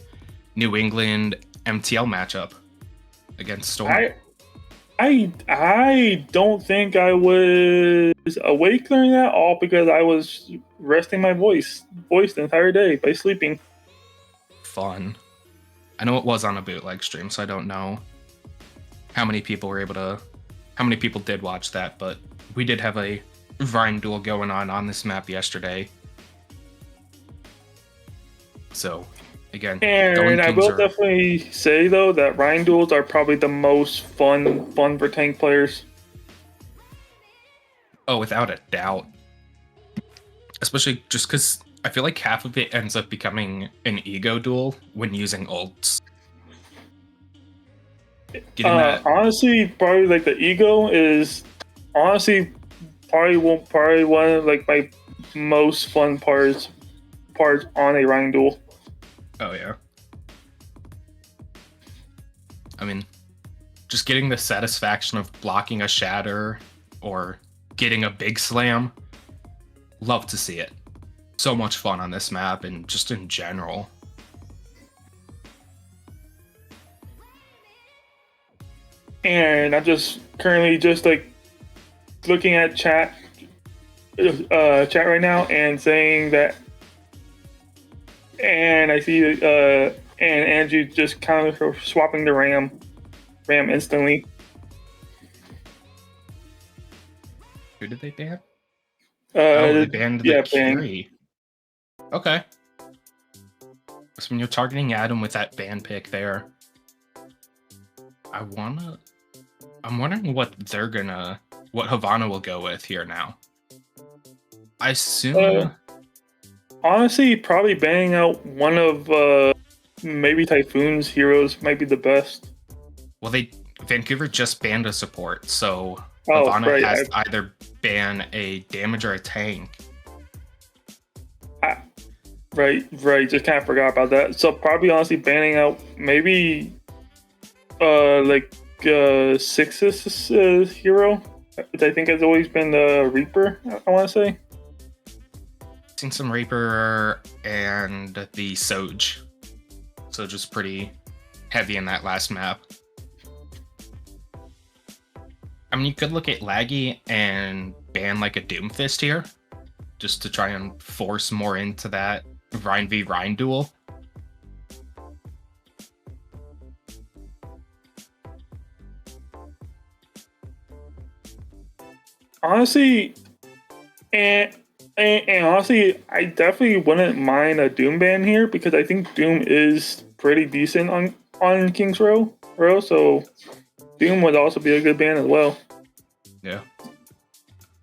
New England MTL matchup against Storm. I don't think I was awake during that, all because I was resting my voice the entire day by sleeping. Fun. I know it was on a bootleg stream, so I don't know how many people did watch that, but we did have a Rhine duel going on this map yesterday. So, again, and I will definitely say though that Rhine duels are probably the most fun for tank players. Oh, without a doubt. Especially just because I feel like half of it ends up becoming an ego duel when using ults. Honestly, probably like the ego is honestly probably one of like my most fun parts on a Rhine duel. Oh yeah. I mean, just getting the satisfaction of blocking a shatter or getting a big slam. Love to see it. So much fun on this map and just in general. And I'm just currently just like looking at chat right now and saying that, and I see and Andrew just kind of swapping the ram instantly. Who did they ban? They banned the Curie. Okay. So when you're targeting Adam with that ban pick there, I'm wondering what Havana will go with here now. I assume... honestly, probably banning out one of maybe Typhoon's heroes might be the best. Well, Vancouver just banned a support, so Havana has to either ban a damage or a tank. Right. Just kind of forgot about that. So probably honestly banning out maybe Six's hero, which I think has always been the Reaper, I want to say. Seen some Reaper and the Soj. Soj was pretty heavy in that last map. I mean, you could look at Laggy and ban like a Doomfist here, just to try and force more into that Rhine v Rhine duel. Honestly, and honestly, I definitely wouldn't mind a Doom ban here because I think Doom is pretty decent on King's Row, so Doom would also be a good ban as well. Yeah.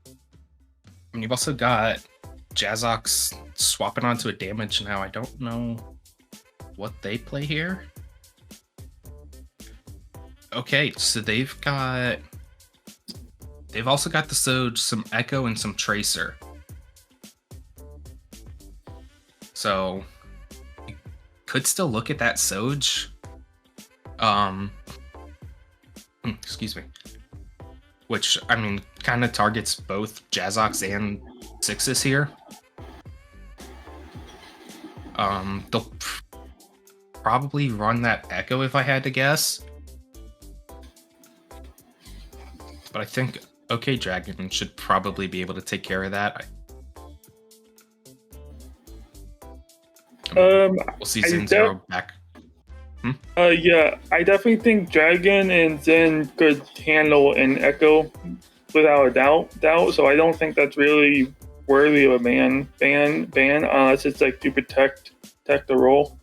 I mean, you've also got Jazox swapping onto a damage now. I don't know what they play here. Okay, so they've also got the Soj, some Echo, and some Tracer. So you could still look at that Soj. Excuse me. Which, I mean, kind of targets both Jazox and Sixes here. They'll probably run that Echo if I had to guess. But I think OK Dragon should probably be able to take care of that. We'll see Zen0 back. Yeah, I definitely think Dragon and Zen could handle an Echo without a doubt. So I don't think that's really worthy of a ban unless it's like to protect the role.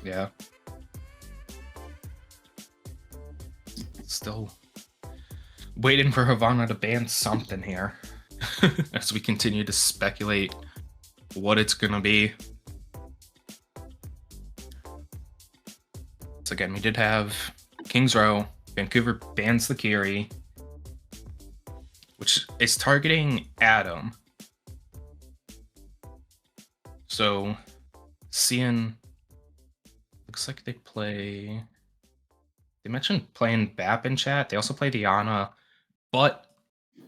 Yeah. Still waiting for Havana to ban something here as we continue to speculate what it's gonna be. So again, we did have Kings Row. Vancouver bans the Kiri, which is targeting Adam. So seeing, looks like they play. They mentioned playing Bap in chat. They also play Diana, but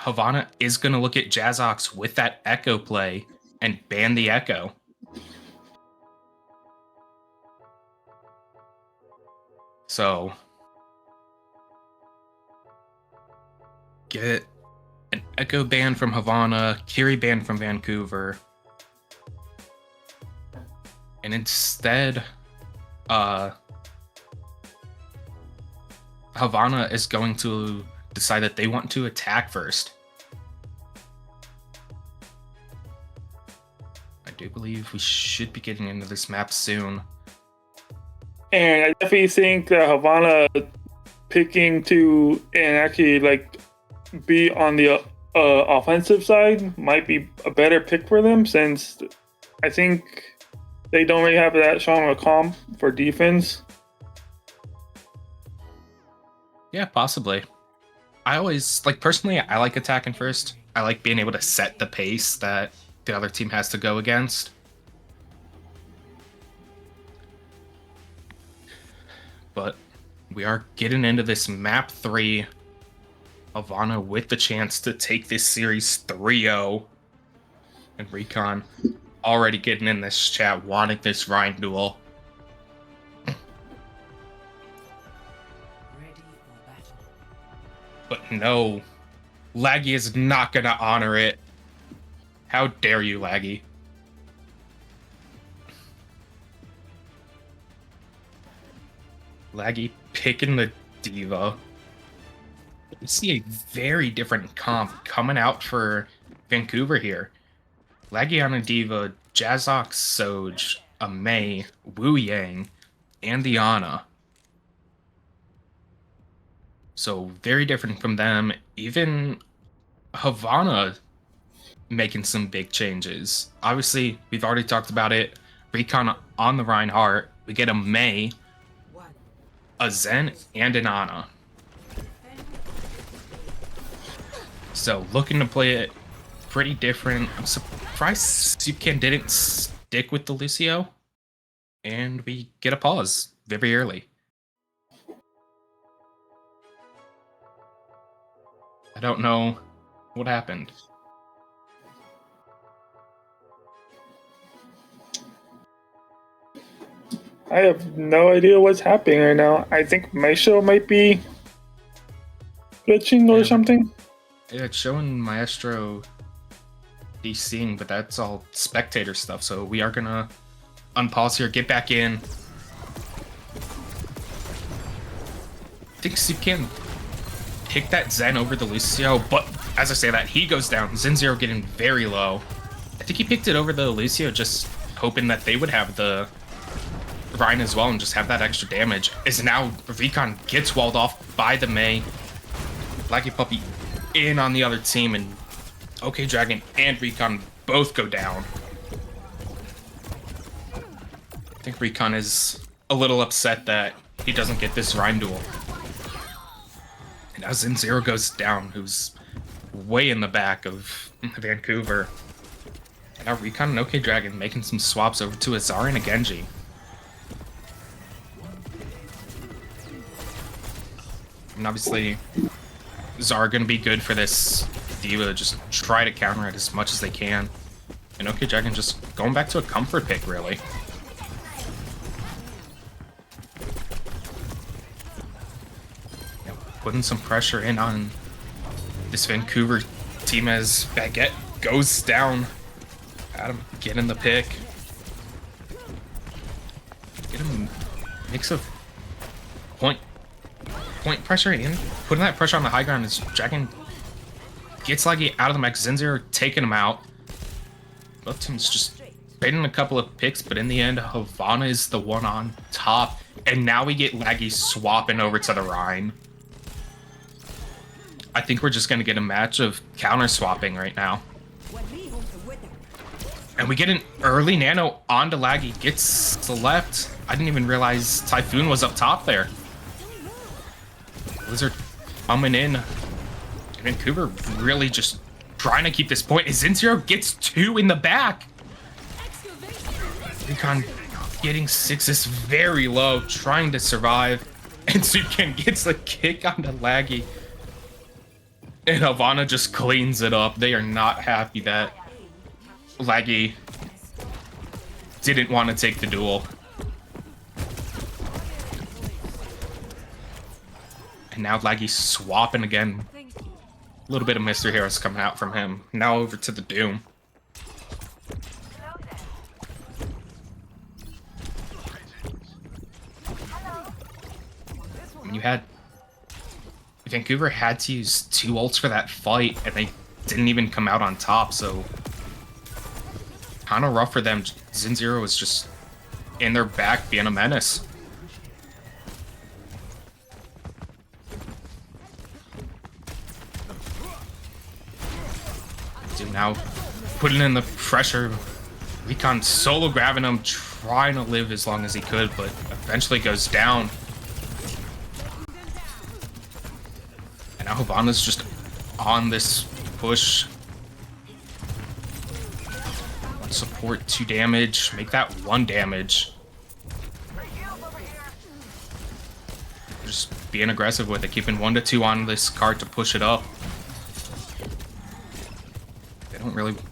Havana is going to look at Jazzox with that Echo play and ban the Echo. So get an Echo ban from Havana, Kiri ban from Vancouver, and instead, Havana is going to decide that they want to attack first. I do believe we should be getting into this map soon. And I definitely think that Havana picking to and actually like be on the offensive side might be a better pick for them, since I think they don't really have that strong a comp for defense. Yeah, possibly. I always, like, personally, I like attacking first. I like being able to set the pace that the other team has to go against. But we are getting into this map 3. Havana with the chance to take this series 3-0. And Recon already getting in this chat, wanting this Rhine duel. But no, Laggy is not going to honor it. How dare you, Laggy? Laggy picking the Diva. You see a very different comp coming out for Vancouver here. Laggy on a Diva, Jazzox, Soj, a Mei, Wu Yang, and Diana. So very different from them. Even Havana making some big changes. Obviously, we've already talked about it. Recon on the Reinhardt. We get a Mei, a Zen, and an Ana. So looking to play it pretty different. I'm surprised Supcan didn't stick with the Lucio. And we get a pause very early. I don't know what happened. I have no idea what's happening right now. I think Maestro might be glitching or something. Yeah, it's showing Maestro DCing, but that's all spectator stuff. So we are gonna unpause here, get back in. I think Supcan pick that Zen over the Lucio, but as I say that, he goes down. Zen0 getting very low. I think he picked it over the Lucio, just hoping that they would have the Rhine as well and just have that extra damage. As now Recon gets walled off by the Mei. Blacky Puppy in on the other team, and OK Dragon and Recon both go down. I think Recon is a little upset that he doesn't get this Rhine duel. And now Zen0 goes down, who's way in the back of Vancouver. And now Recon and OK Dragon making some swaps over to a Zara and a Genji. And obviously, Zara going to be good for this Diva. Just try to counter it as much as they can. And OK Dragon just going back to a comfort pick, really. Putting some pressure in on this Vancouver team as Baguette goes down. Adam getting the pick. Get him a mix of point pressure and putting that pressure on the high ground as Dragon gets Laggy out of the mech. Zen0 taking him out. Both teams just trading a couple of picks, but in the end, Havana is the one on top. And now we get Laggy swapping over to the Rhine. I think we're just going to get a match of counter swapping right now. And we get an early nano onto Laggy. Gets the left. I didn't even realize Typhoon was up top there. Blizzard coming in. Vancouver really just trying to keep this point. Zinzero gets 2 in the back. Recon getting 6s very low, trying to survive. And Sukan gets the kick onto Laggy. And Havana just cleans it up. They are not happy that Laggy didn't want to take the duel. And now Laggy's swapping again. A little bit of Mr. Harris coming out from him. Now over to the Doom. When you had Vancouver had to use 2 ults for that fight, and they didn't even come out on top, so kind of rough for them. Zinzero was just in their back being a menace. Dude, now putting in the pressure. Recon solo grabbing him, trying to live as long as he could, but eventually goes down. And now Havana's just on this push. Support 2 damage, make that 1 damage. Just being aggressive with it, keeping 1 to 2 on this card to push it up.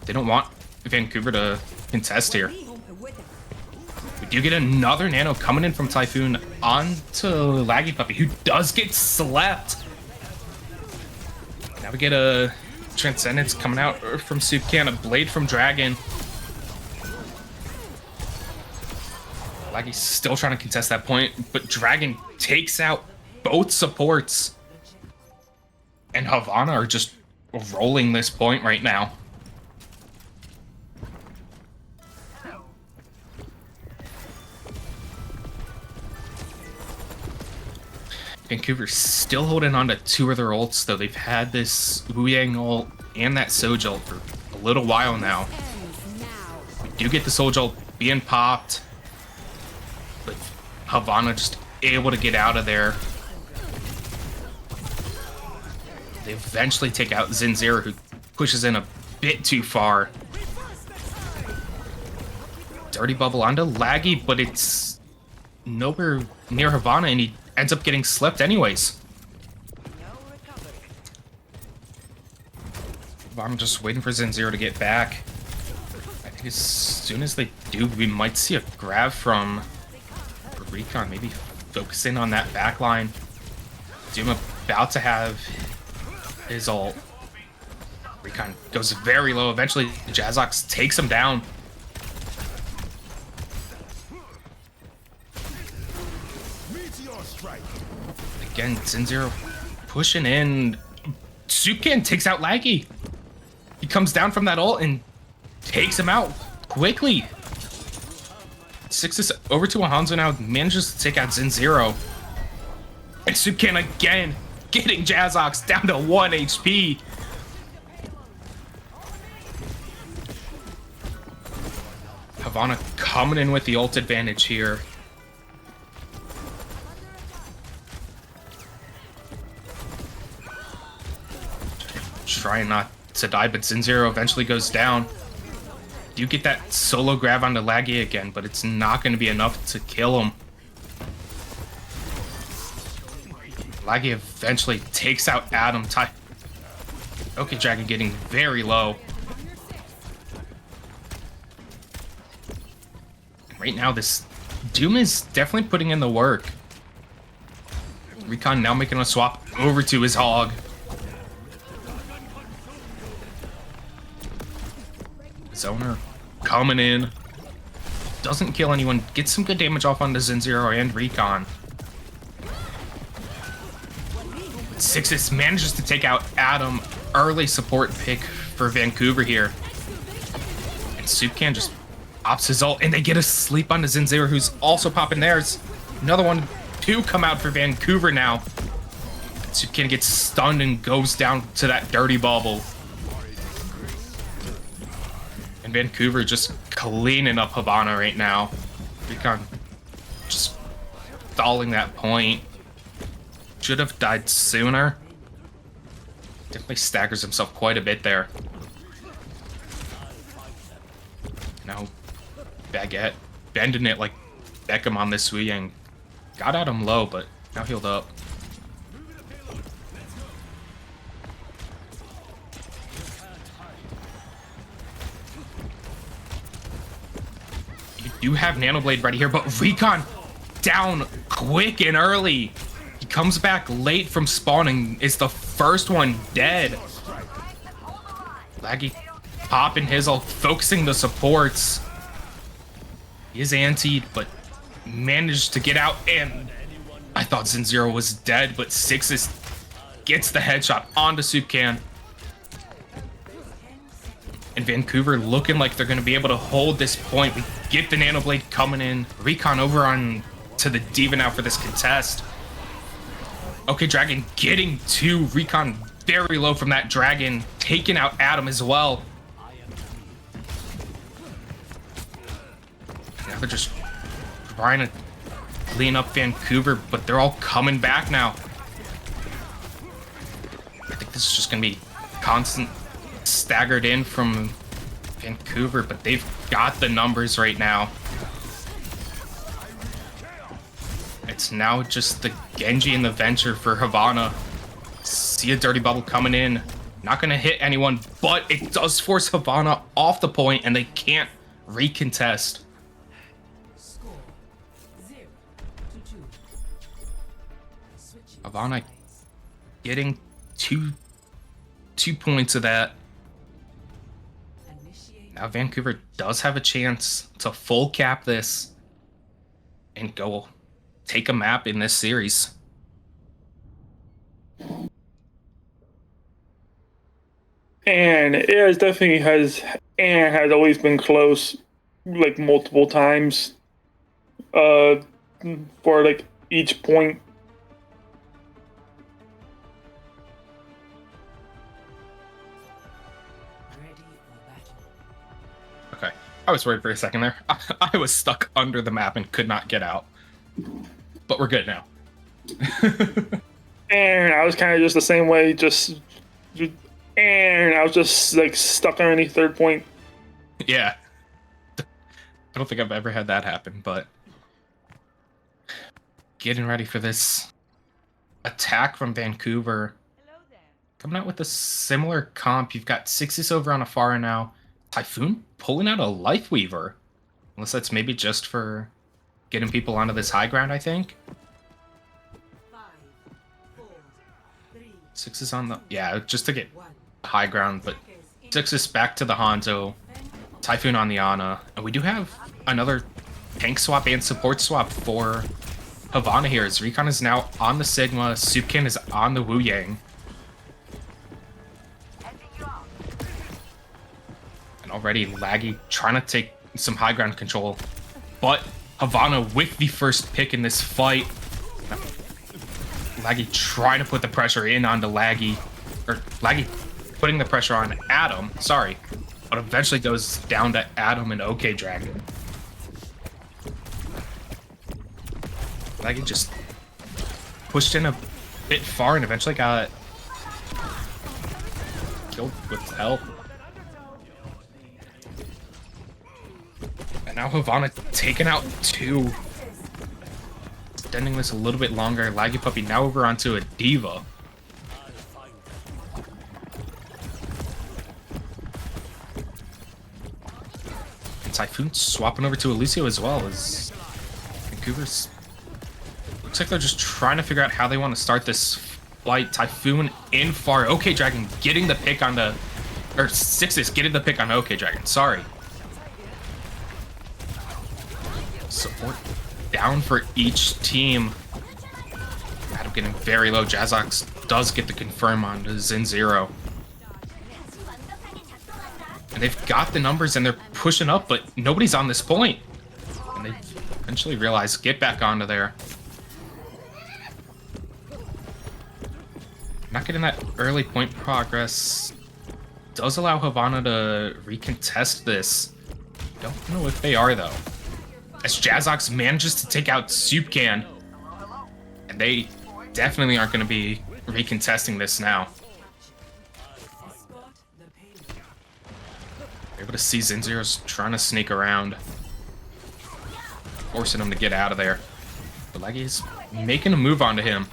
They don't want Vancouver to contest here. We do get another nano coming in from Typhoon onto Laggy Puppy, who does get slept. Now we get a Transcendence coming out from Soupcan, a Blade from Dragon. Laggy's still trying to contest that point, but Dragon takes out both supports. And Havana are just rolling this point right now. Vancouver's still holding on to 2 of their ults, though. They've had this Wu Yang ult and that Soj ult for a little while now. We do get the Soj ult being popped, but Havana just able to get out of there. They eventually take out Zinzero, who pushes in a bit too far. Dirty bubble onto Laggy, but it's nowhere near Havana, and he ends up getting slept anyways. I'm just waiting for Zinzero to get back. I think as soon as they do, we might see a grab from Recon, maybe focusing on that back line. Doom about to have his ult. Recon goes very low. Eventually, Jazzox takes him down. Again, Zinzero pushing in. Soupcan takes out Laggy. He comes down from that ult and takes him out quickly. 6 over to Hanzo now, manages to take out Zinzero. And Soupcan again, getting Jazzox down to 1 HP. Havana coming in with the ult advantage here. Trying not to die, but Zinzero eventually goes down. You get that solo grab onto Laggy again, but it's not going to be enough to kill him. Laggy eventually takes out Adam. Okay, Dragon getting very low. Right now, this Doom is definitely putting in the work. Recon now making a swap over to his Hog. Zoner coming in. Doesn't kill anyone. Gets some good damage off onto Zinzero and Recon. 6 manages to take out Adam. Early support pick for Vancouver here. And Soupcan just pops his ult, and they get a sleep onto Zinzero, who's also popping theirs. Another one, 2 come out for Vancouver now. Tsukine gets stunned and goes down to that dirty bubble. And Vancouver just cleaning up Havana right now. Recon just stalling that point. Should have died sooner. Definitely staggers himself quite a bit there. Now, Baguette bending it like Beckham on this Wu Yang. Got at him low, but now healed up. You do have Nano Blade ready here, but Recon down quick and early. He comes back late from spawning, is the first one dead. Laggy popping his ult, focusing the supports. He is antied, but managed to get out, and I thought Zen0 was dead, but Sixes gets the headshot onto Soupcan. And Vancouver looking like they're going to be able to hold this point. We get the Nano Blade coming in. Recon over on to the Diva now for this contest. Okay, Dragon getting to Recon very low from that Dragon, taking out Adam as well. Now they're just trying to clean up Vancouver, but they're all coming back now. I think this is just going to be constant staggered in from Vancouver, but they've got the numbers right now. It's now just the Genji and the Venture for Havana. See a dirty bubble coming in. Not going to hit anyone, but it does force Havana off the point, and they can't recontest. Score 0-2. Switching Havana sides. getting two points of that. Initiate Now Vancouver does have a chance to full cap this and go take a map in this series. And it has definitely has always been close, like multiple times, for like each point. ready for battle. Okay, I was worried for a second there. I was stuck under the map and could not get out. But we're good now. And I was kind of just the same way, and I was just like stuck underneath third point. Yeah. I don't think I've ever had that happen, but getting ready for this attack from Vancouver. Coming out with a similar comp. You've got Sixes over on Afara now. Typhoon pulling out a Life Weaver. Unless that's maybe just for getting people onto this high ground, I think. 5, 4, 3, Sixes on the... Yeah, just to get 1. high ground, but Sixes back to the Hanzo. Typhoon on the Ana. And we do have another tank swap and support swap for Havana here, as Recon is now on the Sigma, Soupcan is on the Wu Yang. And already Laggy trying to take some high ground control, but Havana with the first pick in this fight. Laggy trying to put the pressure in onto Laggy, or Laggy putting the pressure on Adam, sorry, but eventually goes down to Adam and OK Dragon. Laggy just pushed in a bit far and eventually got killed with help. And now Havana taking out 2. Extending this a little bit longer. Laggy Puppy now over onto a Diva. And Typhoon swapping over to a Lucio as well, as Vancouver's... Looks like they're just trying to figure out how they want to start this fight. Typhoon in far. OK Dragon getting the pick on the... Or Sixes getting the pick on OK Dragon, sorry. Support down for each team. Adam getting very low. Jazox does get the confirm on to Zen0. And they've got the numbers and they're pushing up, but nobody's on this point. And they eventually realize, get back onto there. Not getting that early point progress does allow Havana to recontest this. Don't know if they are, though. As Jazzox manages to take out Soup Can. And they definitely aren't going to be recontesting this now. We're able to see Zinzero's trying to sneak around, forcing him to get out of there. But Leggy's making a move onto him.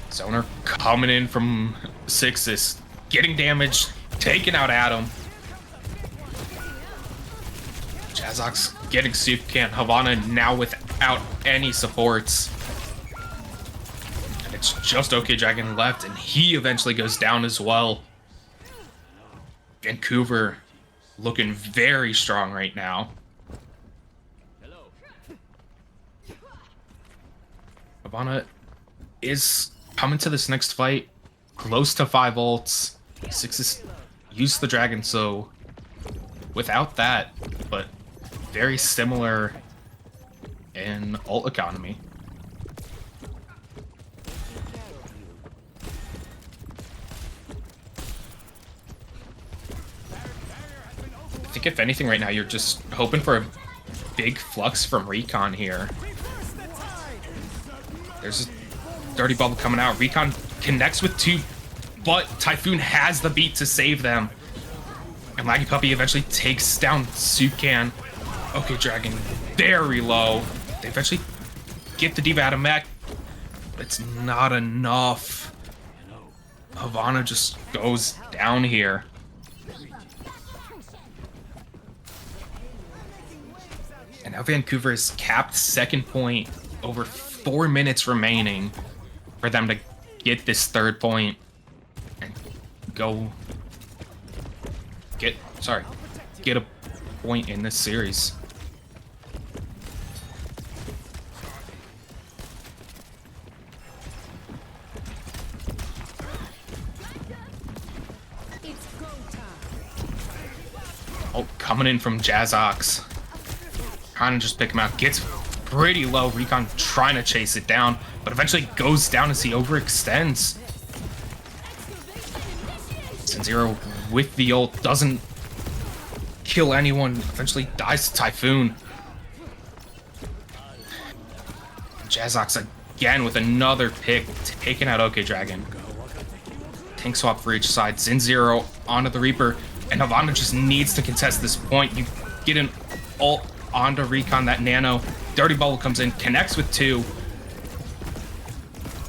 Zoner coming in from Sixes, getting damaged, taking out Adam. Jazzox getting Soup Can. Havana now without any supports. And it's just OK Dragon left, and he eventually goes down as well. Vancouver looking very strong right now. Havana is coming to this next fight close to 5 ults. Sixes use the dragon, so without that, but very similar in ult economy. I think if anything right now, you're just hoping for a big flux from Recon here. There's a Dirty Bubble coming out. Recon connects with 2, but Typhoon has the beat to save them. And Laggy Puppy eventually takes down Soup Can. OK Dragon very low. They eventually get the D.Va out of mech, but it's not enough. Havana just goes down here. And now Vancouver is capped second point, over 4 minutes remaining for them to get this 3rd point and go get a point in this series. Oh, coming in from Jazzox. Trying to just pick him out. Gets pretty low. Recon trying to chase it down, but eventually goes down as he overextends. Zinzero with the ult doesn't kill anyone. Eventually dies to Typhoon. Jazzox again with another pick, taking out OK Dragon. Tank swap for each side. Zinzero onto the Reaper, and Havana just needs to contest this point. You get an ult onto Recon, that nano. Dirty Bubble comes in, connects with 2.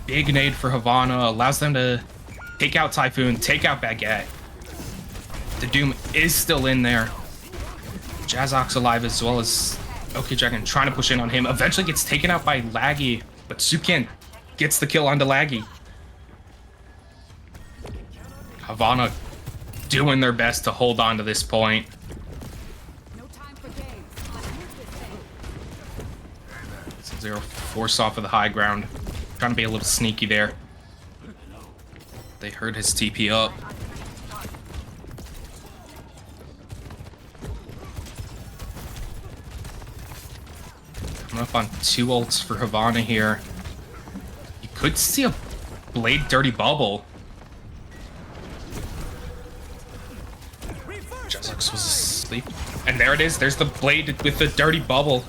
Big nade for Havana, allows them to take out Typhoon, take out Baguette. The Doom is still in there. Jazzox alive as well as OK Dragon trying to push in on him. Eventually gets taken out by Laggy, but Soup Can gets the kill onto Laggy. Havana doing their best to hold on to this point. Zero force off of the high ground, trying to be a little sneaky there. They heard his TP up. Coming up on 2 ults for Havana here. You could see a Blade Dirty Bubble. Jazzox was asleep. And there it is. There's the Blade with the Dirty Bubble.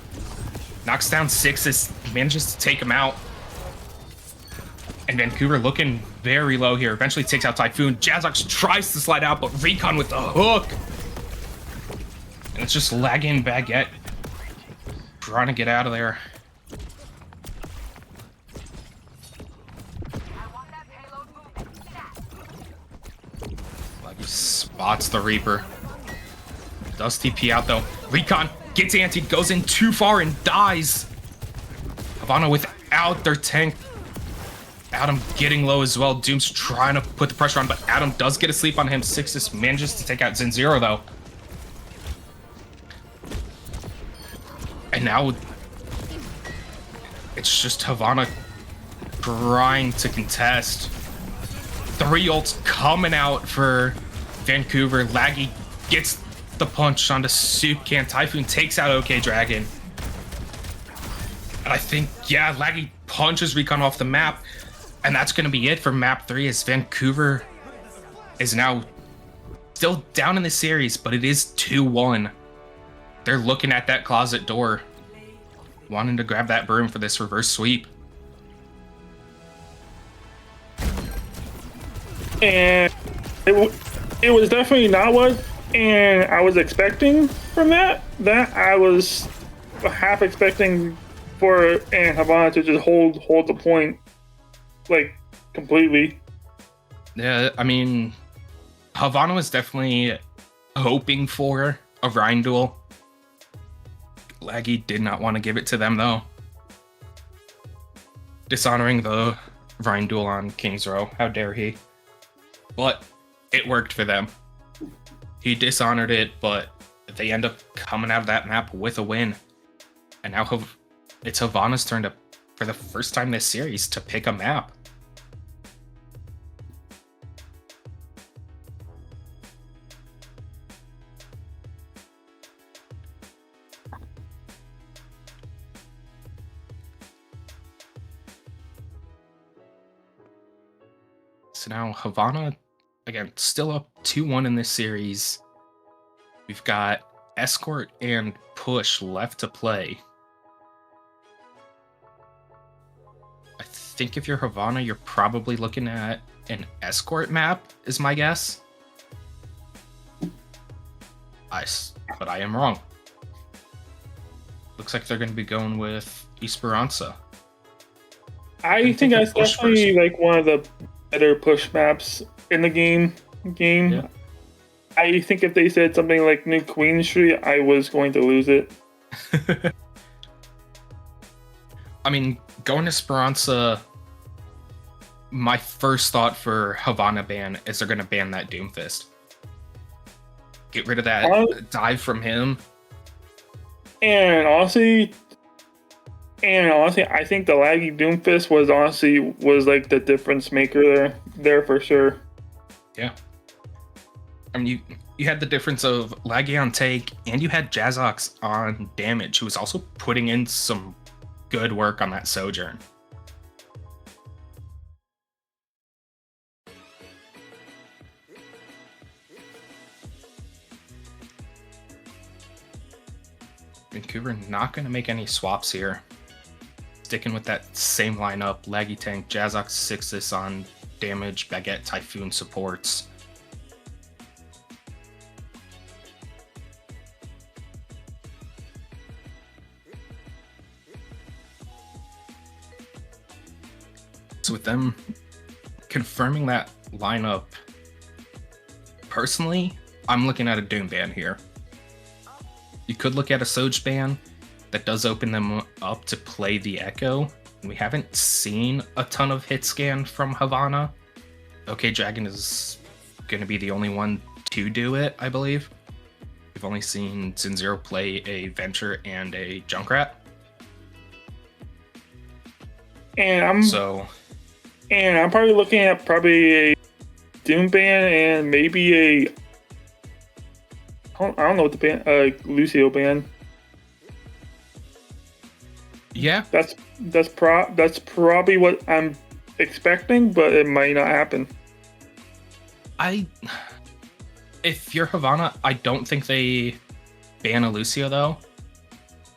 Knocks down Sixes, manages to take him out. And Vancouver looking very low here. Eventually takes out Typhoon. Jazzox tries to slide out, but Recon with the hook. And it's just lagging Baguette. Trying to get out of there. Laggy spots the Reaper. Does TP out though. Recon gets antied, goes in too far and dies. Havana without their tank. Adam getting low as well. Doom's trying to put the pressure on, but Adam does get a sleep on him. Sixes manages to take out Zinzero though. And now it's just Havana trying to contest. 3 ults coming out for Vancouver. Laggy gets the punch onto Soup Can. Typhoon takes out OK Dragon. And I think, yeah, Laggy punches Recon off the map, and that's going to be it for map 3, as Vancouver is now still down in the series, but it is 2-1. They're looking at that closet door, wanting to grab that broom for this reverse sweep. And it was definitely not what and I was expecting from that. That I was half expecting for and Havana to just hold the point like completely. Yeah, I mean, Havana was definitely hoping for a Rhine duel. Laggy did not want to give it to them, though. Dishonoring the Rhine duel on King's Row. How dare he? But it worked for them. He dishonored it, but they end up coming out of that map with a win. And now it's Havana's turn to, for the first time this series, to pick a map. So now Havana, again, still up 2-1 in this series. We've got Escort and Push left to play. I think if you're Havana, you're probably looking at an Escort map, is my guess. But I am wrong. Looks like they're going to be going with Esperanza. I think that's definitely like one of the better push maps in the game. Yeah. I think if they said something like New Queen Street, I was going to lose it. I mean, going to Esperanza, my first thought for Havana ban is they're going to ban that Doomfist. Get rid of that dive from him. And honestly, I think the laggy Doomfist was like the difference maker there for sure. Yeah. I mean, you had the difference of laggy on take, and you had Jazox on damage, who was also putting in some good work on that Sojourn. Vancouver not going to make any swaps here. Sticking with that same lineup, Laggy Tank, Jazox 6 on damage, Baguette, Typhoon supports. So with them confirming that lineup, personally, I'm looking at a Doom ban here. You could look at a Soj ban that does open them up to play the Echo. We haven't seen a ton of hit scan from Havana. OK Dragon is going to be the only one to do it, I believe. We've only seen Zinzero play a Venture and a Junkrat. And I'm probably looking at a Doom ban and maybe I don't know what the ban, Lucio ban. Yeah, that's probably what I'm expecting, but it might not happen. If you're Havana, I don't think they ban a Lucio though,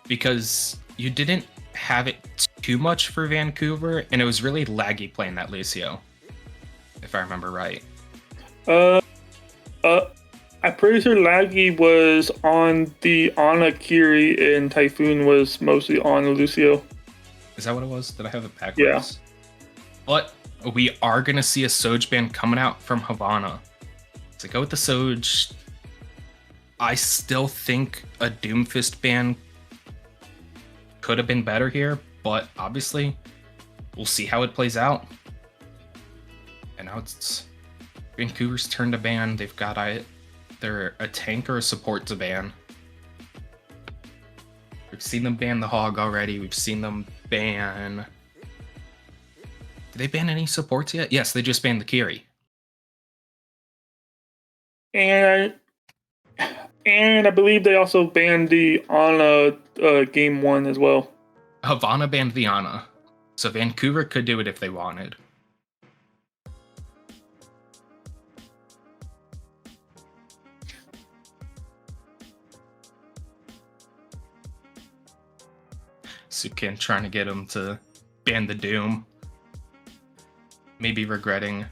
because you didn't have it too much for Vancouver, and it was really laggy playing that Lucio, if I remember right. I'm pretty sure Laggy was on the Ana Kiri and Typhoon was mostly on Lucio. Is that what it was? Did I have it backwards? Yeah. But we are going to see a Soj ban coming out from Havana. So go with the Soj. I still think a Doomfist ban could have been better here, but obviously we'll see how it plays out. And now it's Vancouver's turn to ban. They've got either a tank or a support to ban. We've seen them ban the Hog already. We've seen them ban... Did they ban any supports yet? Yes, they just banned the Kiri. And I believe they also banned the Ana game 1 as well. Havana banned the Ana, so Vancouver could do it if they wanted. Sukin trying to get him to ban the Doom. Maybe regretting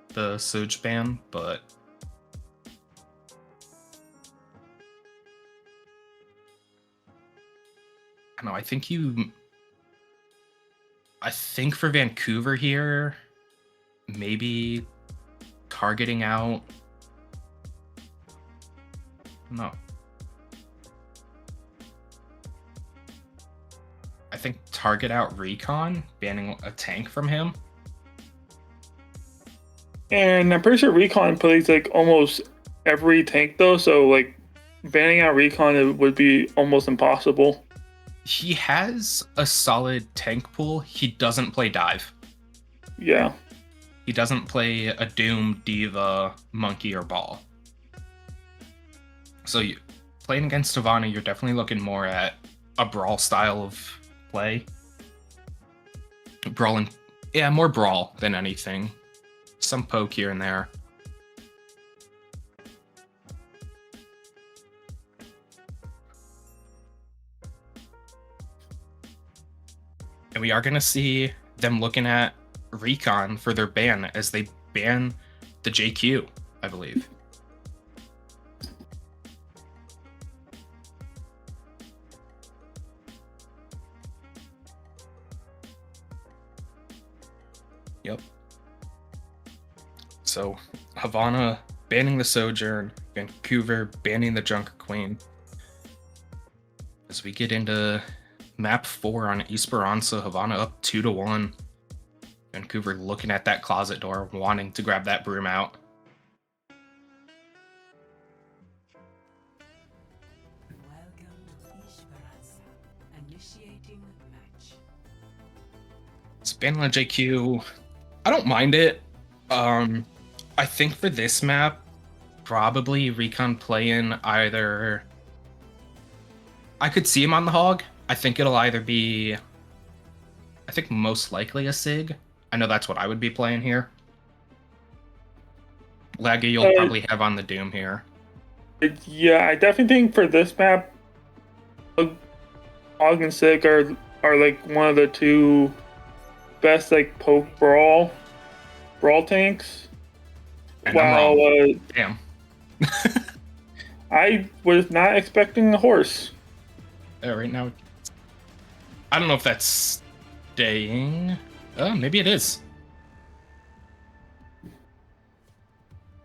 the Soj ban, but I don't know. I think for Vancouver here, maybe targeting out. No. I think target out Recon, banning a tank from him. And I'm pretty sure Recon plays like almost every tank though, so like banning out Recon would be almost impossible. He has a solid tank pool. He doesn't play dive. Yeah. He doesn't play a Doom, Diva, Monkey, or Ball. So playing against Havana, you're definitely looking more at a Brawl style of play. More Brawl than anything. Some poke here and there. And we are going to see them looking at Recon for their ban as they ban the JQ, I believe. Yep. So Havana banning the Sojourn, Vancouver banning the Junker Queen. As we get into map 4 on Esperanza, Havana up 2-1. Vancouver looking at that closet door, wanting to grab that broom out. Welcome to Esperanza. Initiating match. Span on JQ, I don't mind it. I think for this map, probably Recon playing either. I could see him on the Hog. I think it'll either be. I think most likely a Sig. I know that's what I would be playing here. Laggy, you'll probably have on the Doom here. Yeah, I definitely think for this map, Hog and Sig are like one of the two best like poke brawl tanks. And I'm wrong. Damn. I was not expecting the horse. Right now, I don't know if that's staying. Maybe it is.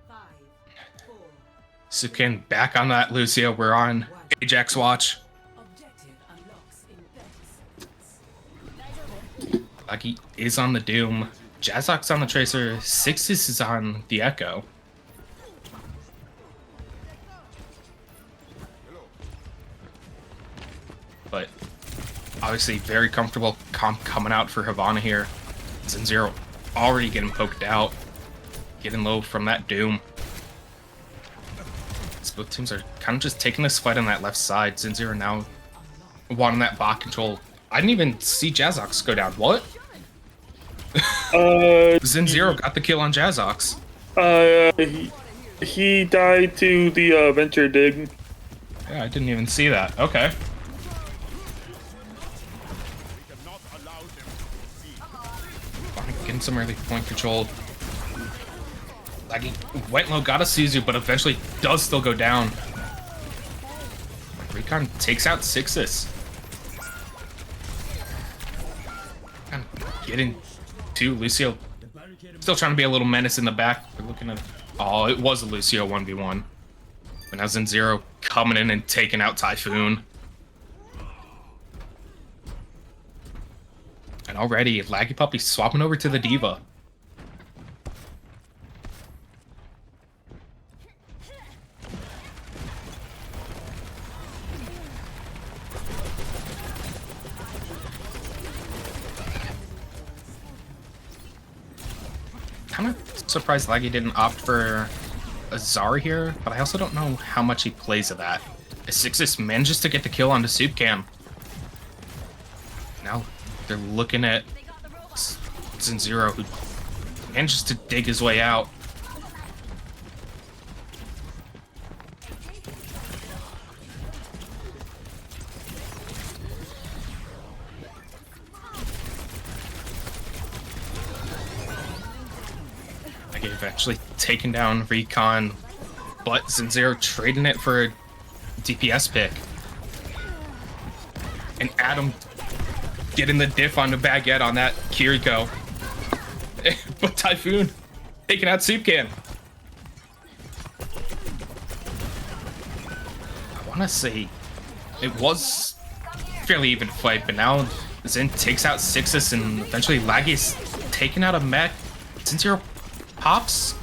5, 4. Sukin back on that Lucio. We're on Ajax watch. Objective unlocks in 30 seconds. Lucky is on the Doom. Jazzock's on the Tracer. Sixes is on the Echo. But obviously very comfortable comp coming out for Havana here. Zen0 already getting poked out. Getting low from that Doom. So both teams are kind of just taking this fight on that left side. Zen0 now wanting that bot control. I didn't even see Jazzox go down. What? Zen0 got the kill on Jazzox. He died to the Venture Dig. Yeah, I didn't even see that. Okay. Getting some early point control. Laggy went low, got a Suzu, but eventually does still go down. Recon takes out Sixes. And getting to Lucio. Still trying to be a little menace in the back. We're looking at. Oh, it was a Lucio 1v1. But now Zen0 coming in and taking out Typhoon. And already, Laggy Puppy swapping over to the Diva. Kind of surprised Laggy didn't opt for a Zara here, but I also don't know how much he plays of that. As Sixes manages to get the kill onto Soup Can. Now they're looking at Zero, who manages to dig his way out. I get eventually taken down Recon, but Zero trading it for a DPS pick. And Adam getting the diff on the baguette on that Kiriko. But Typhoon taking out Soup Can. I want to say it was a fairly even fight, but now Zin takes out Sixus and eventually Laggy's taken out a mech. Zero pops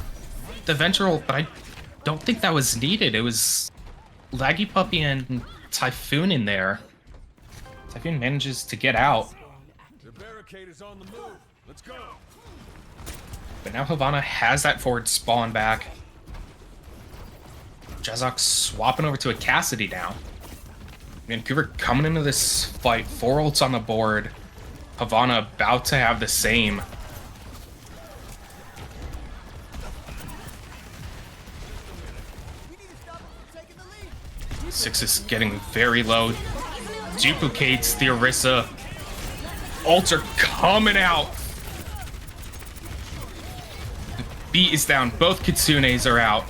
the Ventral, but I don't think that was needed. It was Laggy Puppy and Typhoon in there. Typhoon manages to get out. The barricade is on the move. Let's go. But now Havana has that forward spawn back. Jazok swapping over to a Cassidy now. Vancouver coming into this fight, 4 ults on the board. Havana about to have the same. Six is getting very low. Duplicates the Orisa. Ults are coming out. The beat is down. Both Kitsunes are out.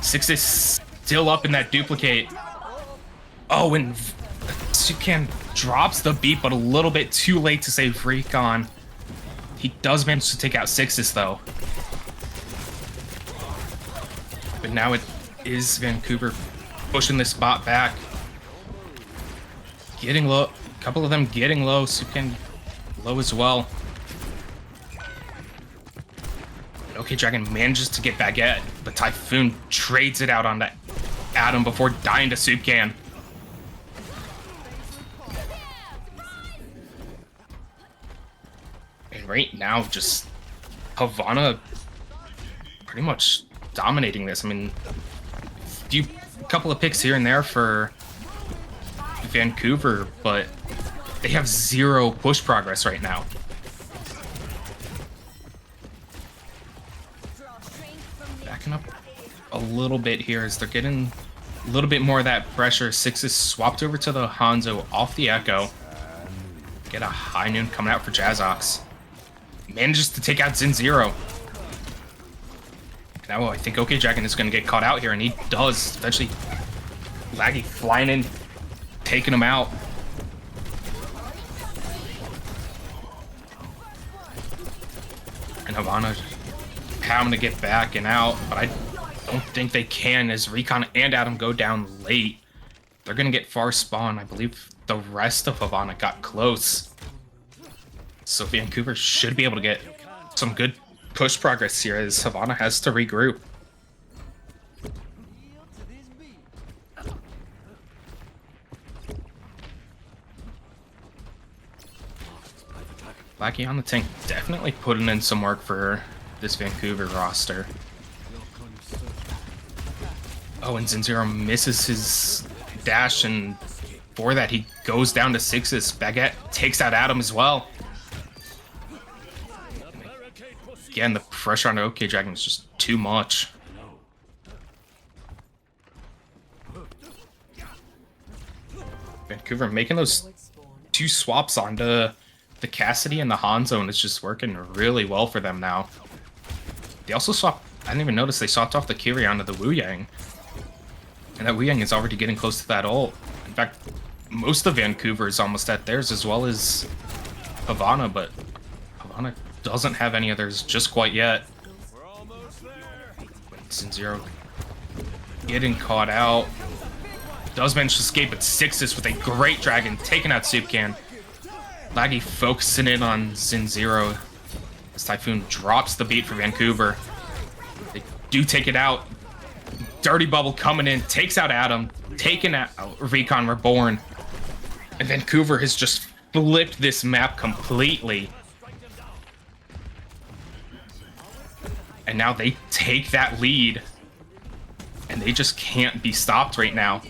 Six is still up in that duplicate. Oh, and Sukan drops the beat, but a little bit too late to save Recon. He does manage to take out Sixes, though. But now it is Vancouver pushing this bot back. Getting low. A couple of them getting low. Sukan low as well. Okay, Dragon manages to get Baguette, but Typhoon trades it out on that Adam before dying to Soup Can. And right now, just Havana pretty much dominating this. I mean, a couple of picks here and there for Vancouver, but they have 0 push progress right now. Backing up a little bit here as they're getting a little bit more of that pressure. Six is swapped over to the Hanzo off the Echo. Get a high noon coming out for Jazox. Manages to take out Zin0. Now I think OK Dragon is going to get caught out here, and he does. Eventually, Laggy flying in, taking him out. And Havana having to get back and out, but I don't think they can as Recon and Adam go down late. They're going to get far spawn. I believe the rest of Havana got close. So Vancouver should be able to get some good push progress here as Havana has to regroup. Blackie on the tank, definitely putting in some work for this Vancouver roster. Oh, and Zin0 misses his dash, and for that he goes down to Sixes. Baguette takes out Adam as well. Again, the pressure on OK Dragon is just too much. Vancouver making those 2 swaps onto the Cassidy and the Hanzo, and it's just working really well for them now. They also swapped, I didn't even notice they swapped off the Kiri onto the Wu Yang. And that Wu Yang is already getting close to that ult. In fact, most of Vancouver is almost at theirs as well as Havana, but Havana doesn't have any others just quite yet. Zin0 getting caught out. Does manage to escape, but Sixes with a great Dragon taking out Soup Can. Laggy focusing in on Zin0 as Typhoon drops the beat for Vancouver. They do take it out. Dirty Bubble coming in, takes out Adam, taking out Recon Reborn. And Vancouver has just flipped this map completely. And now they take that lead. And they just can't be stopped right now.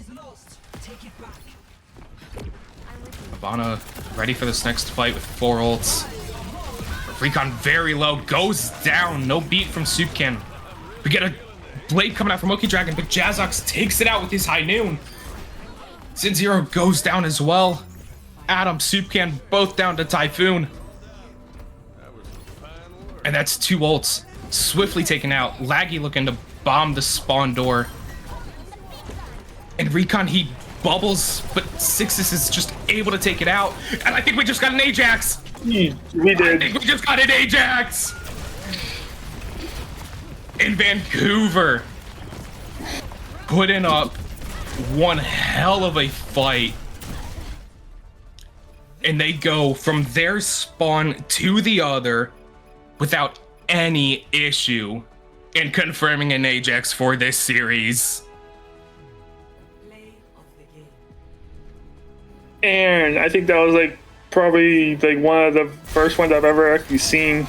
Havana ready for this next fight with 4 ults. Recon very low, goes down. No beat from Soup Can. We get a blade coming out from Oki Dragon, but Jazzox takes it out with his High Noon. Sin Zero goes down as well. Adam, Soup Can, both down to Typhoon. And that's 2 ults. Swiftly taken out. Laggy looking to bomb the spawn door. And Recon, he bubbles, but Sixus is just able to take it out. And I think we just got an Ajax! We I did. think we just got an Ajax! In Vancouver. Putting up one hell of a fight. And they go from their spawn to the other without any issue in confirming an Ajax for this series. Play of the game. And I think that was like probably like one of the first ones I've ever actually seen.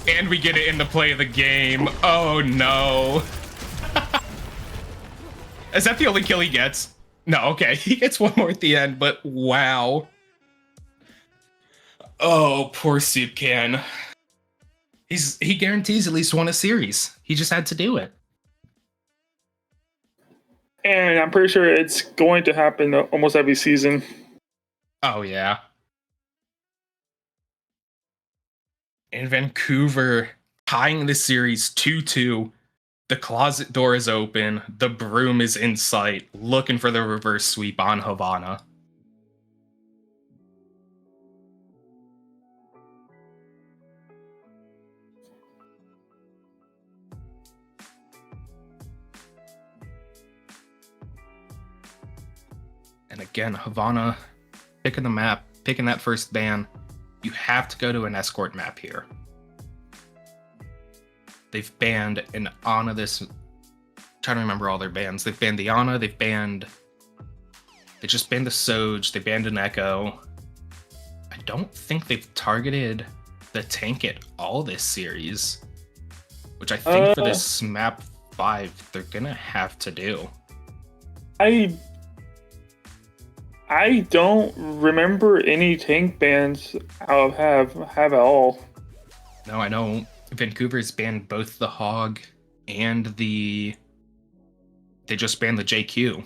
And we get it in the play of the game. Oh no. Is that the only kill he gets? No, okay. He gets one more at the end, but wow. Oh, poor Soup Can. He guarantees at least one a series. He just had to do it. And I'm pretty sure it's going to happen almost every season. Oh yeah. In Vancouver, tying the series 2-2. The closet door is open. The broom is in sight, looking for the reverse sweep on Havana. And again, Havana picking the map, picking that first ban. You have to go to an escort map here. They've banned an Ana this. I'm trying to remember all their bans. They've banned the Ana, they just banned the Soj, they banned an Echo. I don't think they've targeted the tank at all this series. Which I think for this map 5, they're gonna have to do. I don't remember any tank bans I'll have at all. No, I know Vancouver's banned both the Hog and they just banned the JQ.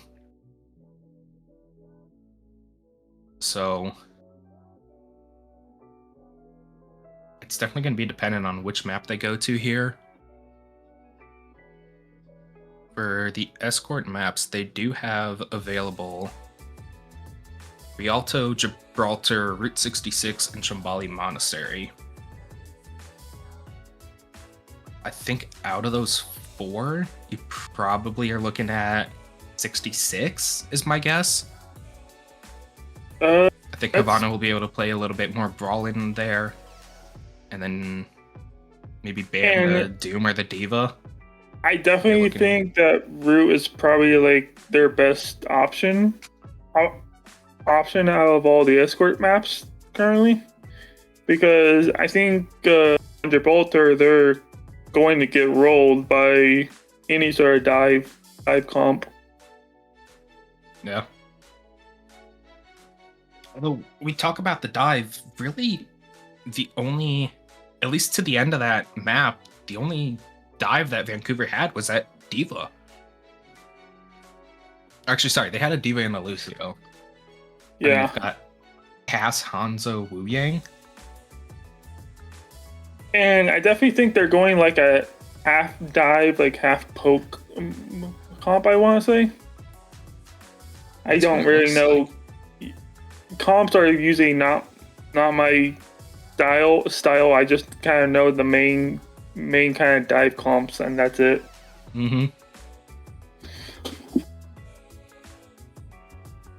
So it's definitely going to be dependent on which map they go to here. For the escort maps, they do have available Rialto, Gibraltar, Route 66, and Shambali Monastery. I think out of those 4, you probably are looking at 66 is my guess. I think Havana will be able to play a little bit more Brawl in there. And then maybe ban the Doom or the Diva. I definitely think that Root is probably like their best option out of all the escort maps currently. Because I think Gibraltar, they're going to get rolled by any sort of dive comp. Yeah. Although we talk about the dive, really the only, at least to the end of that map, the only dive that Vancouver had was that Diva. Actually, sorry, they had a Diva and a Lucio. Yeah. They've got Cass, Hanzo, Wu Yang. And I definitely think they're going like a half dive, like half poke comp, I want to say. I don't really know. Comps are usually not my style. I just kind of know the main kind of dive comps, and that's it. Mm-hmm.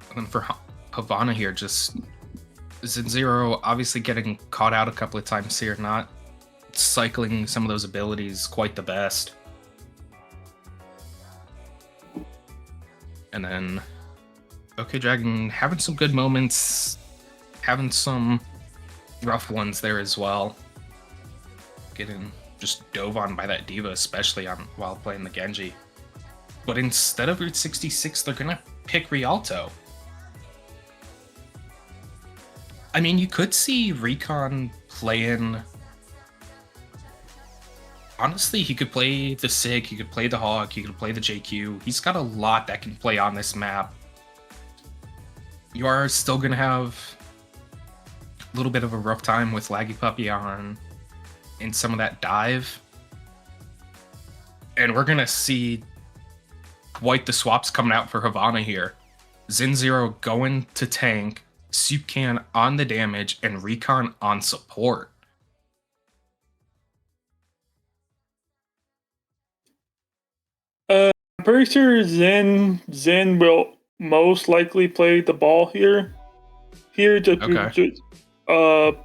And then for Havana here, just Zinzero obviously getting caught out a couple of times here, not cycling some of those abilities quite the best. And then OK Dragon having some good moments, having some rough ones there as well. Getting just dove on by that Diva, especially while playing the Genji. But instead of Route 66, they're gonna pick Rialto. I mean, you could see Recon playing. Honestly, he could play the Sig, he could play the Hawk, he could play the JQ. He's got a lot that can play on this map. You are still going to have a little bit of a rough time with Laggy Puppy on in some of that dive. And we're going to see quite the swaps coming out for Havana here. Xin Zero going to tank, Soup Can on the damage, and Recon on support. I'm pretty sure Zen will most likely play the ball here. Okay. But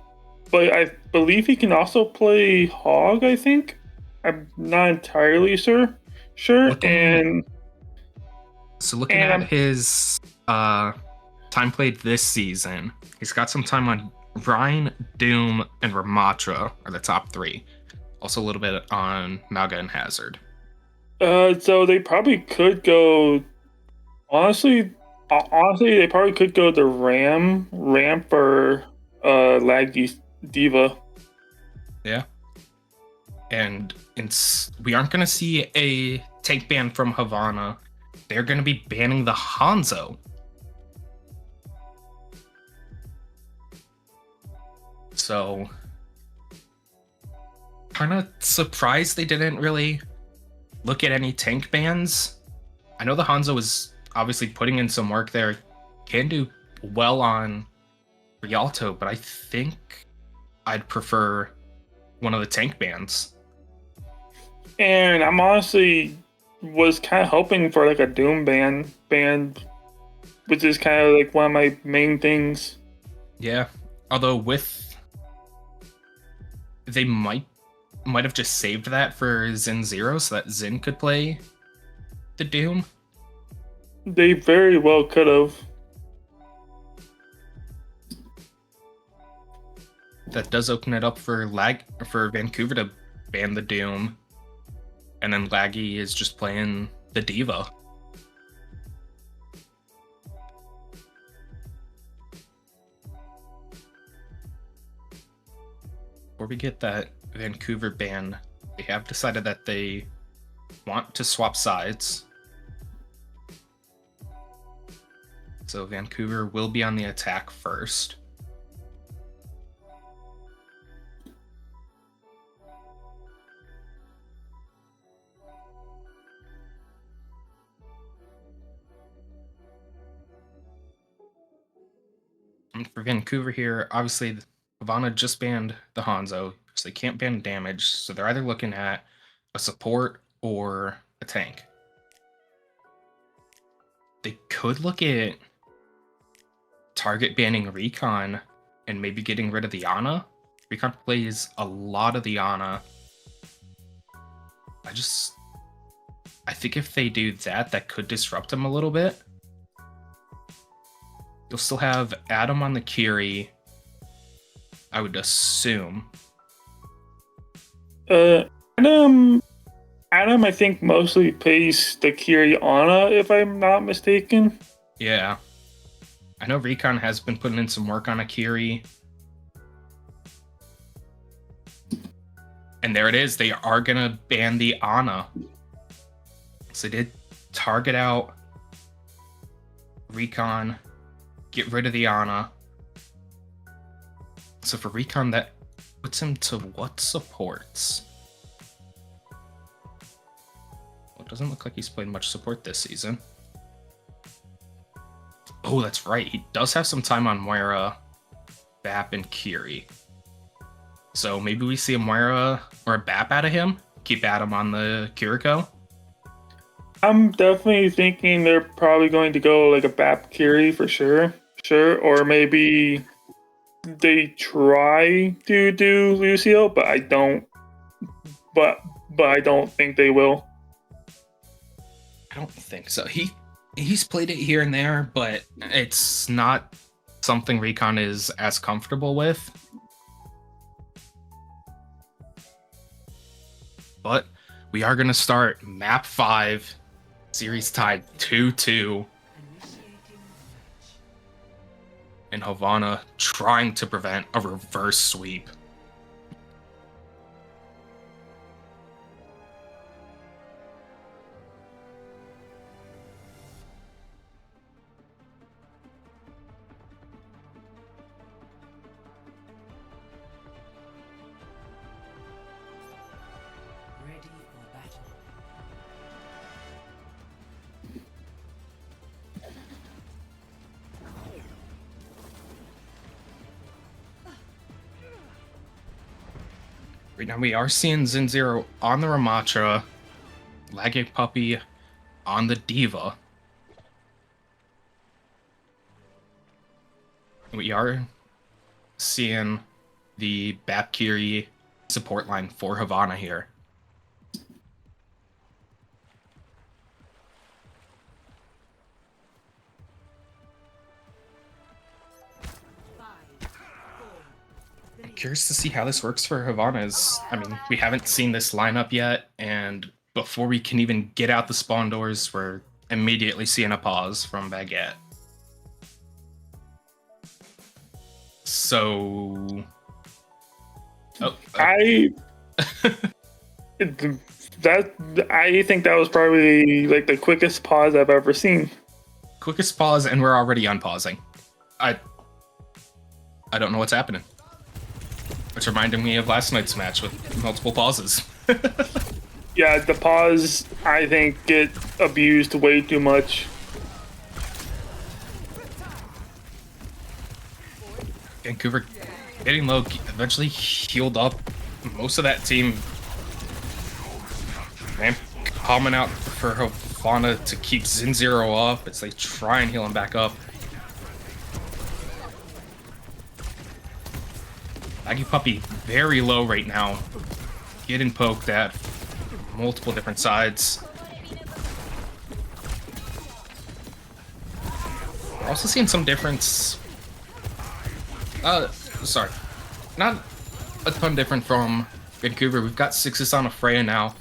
I believe he can also play Hog. I think I'm not entirely sure. Looking And at his time played this season, he's got some time on Rhine, Doom, and Ramatra are the top 3. Also a little bit on Malga and Hazard. so they probably could go. Honestly, they probably could go the Ram for Laggy Diva. Yeah. And we aren't going to see a tank ban from Havana. They're going to be banning the Hanzo. So, kind of surprised they didn't really look at any tank bans. I know the Hanzo is obviously putting in some work there. Can do well on Rialto, but I think I'd prefer one of the tank bans. And I'm honestly was kind of hoping for like a Doom ban, which is kind of like one of my main things. Yeah, although they might have just saved that for Xin Zero so that Xin could play the Doom. They very well could have. That does open it up for Vancouver to ban the Doom, and then Laggy is just playing the Diva. Before we get that Vancouver ban, they have decided that they want to swap sides. So Vancouver will be on the attack first. And for Vancouver here, obviously Havana just banned the Hanzo, so they can't ban damage, so they're either looking at a support or a tank. They could look at target banning Recon and maybe getting rid of the Ana. Recon plays a lot of the Ana. I think if they do that, that could disrupt him a little bit. You'll still have Adam on the Kiri, I would assume. Adam, I think mostly plays the Kiri Ana, if I'm not mistaken. Yeah. I know Recon has been putting in some work on Akiri. And there it is. They are going to ban the Ana. So they did target out Recon, get rid of the Ana. So for Recon, that puts him to what supports? Well, it doesn't look like he's played much support this season. Oh, that's right. He does have some time on Moira, Bap, and Kiri. So maybe we see a Moira or a Bap out of him. Keep Adam on the Kiriko. I'm definitely thinking they're probably going to go like a Bap Kiri for sure. Or maybe they try to do Lucio, but I don't. But I don't think they will. I don't think so. He's played it here and there, but it's not something Recon is as comfortable with. But we are going to start map 5, series tied 2-2. and Havana trying to prevent a reverse sweep. Ready for battle. Right now we are seeing Xin Zero on the Ramatra, Lagging Puppy on the Diva. We are seeing the Bapkiri support line for Havana here. I'm curious to see how this works for Havana's. I mean, we haven't seen this lineup yet, and before we can even get out the spawn doors, we're immediately seeing a pause from Baguette. So... I think that was probably like the quickest pause I've ever seen. Quickest pause, and we're already unpausing. I don't know what's happening. It's reminding me of last night's match with multiple pauses. Yeah, the pause, I think, get abused way too much. Vancouver getting low, eventually healed up most of that team. Man, coming out for Havana to keep Xin Zero up as they try and heal him back up. Aggie Puppy very low right now, getting poked at multiple different sides. We're also seeing some difference. Sorry, not a ton different from Vancouver. We've got 6s on a Freya now,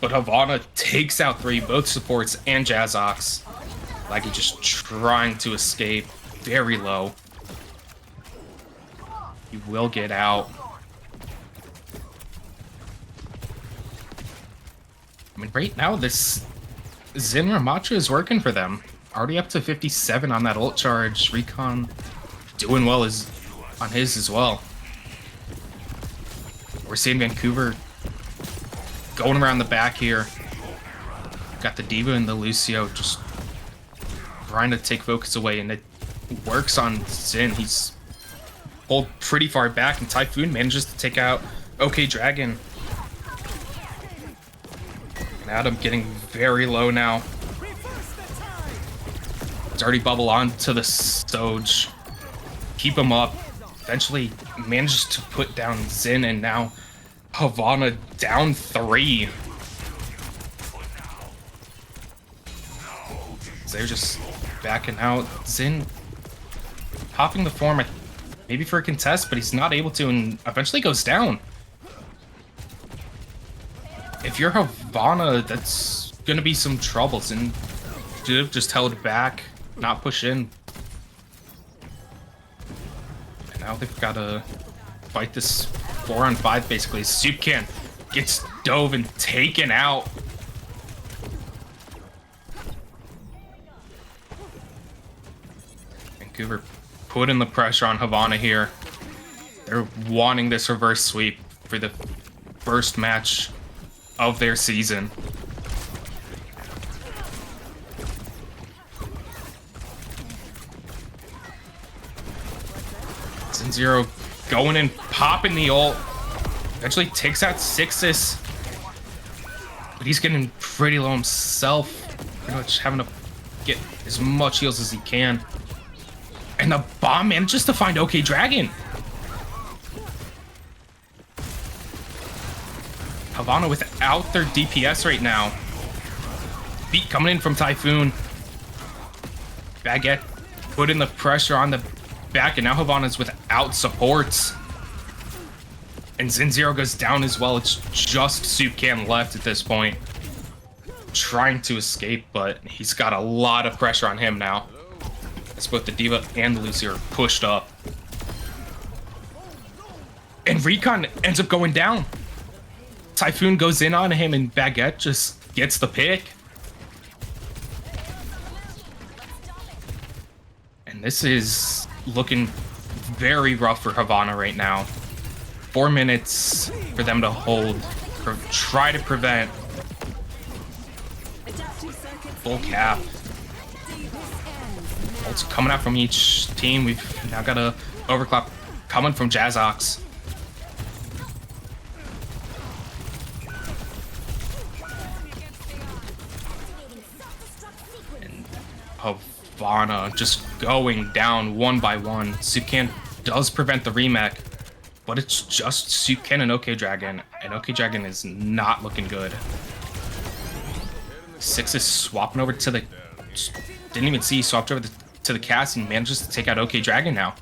but Havana takes out 3, both supports and Jazzox. Laggy just trying to escape, very low. He will get out. I mean, right now, this Xin Ramatra is working for them. Already up to 57 on that ult charge. Recon doing well on his as well. We're seeing Vancouver going around the back here. Got the Diva and the Lucio just trying to take focus away, and it works on Xin. He's pulled pretty far back, and Typhoon manages to take out OK Dragon. And Adam getting very low now. It's already bubble on to the Stoge. Keep him up. Eventually manages to put down Xin, and now Havana down 3. So they're just backing out. Xin popping the form, maybe for a contest, but he's not able to, and eventually goes down. If you're Havana, that's gonna be some troubles, and should have just held back, not push in. And now they've got to fight this 4-on-5 basically. Soupcan gets dove and taken out. Vancouver putting the pressure on Havana here. They're wanting this reverse sweep for the first match of their season. Xin Zero going and popping the ult. Eventually takes out Sixus. But he's getting pretty low himself. Pretty much having to get as much heals as he can. And the bomb manages to find OK Dragon. Havana without their DPS right now. Beat coming in from Typhoon. Baguette putting the pressure on the back, and now Havana's without supports. And Xin Zero goes down as well. It's just Soupcan left at this point. Trying to escape, but he's got a lot of pressure on him now. as both the Diva and the Lucy are pushed up. And Recon ends up going down. Typhoon goes in on him, and Baguette just gets the pick. And this is looking very rough for Havana right now. 4 minutes for them to hold, try to prevent full cap. Ults coming out from each team. We've now got a overclock coming from Jazzox. And Havana just going down one by one. Sukan does prevent the remake, but it's just Sukan and OK Dragon, and OK Dragon is not looking good. Six is swapping over to the... Didn't even see he swapped over to the cast and manages to take out OK Dragon now.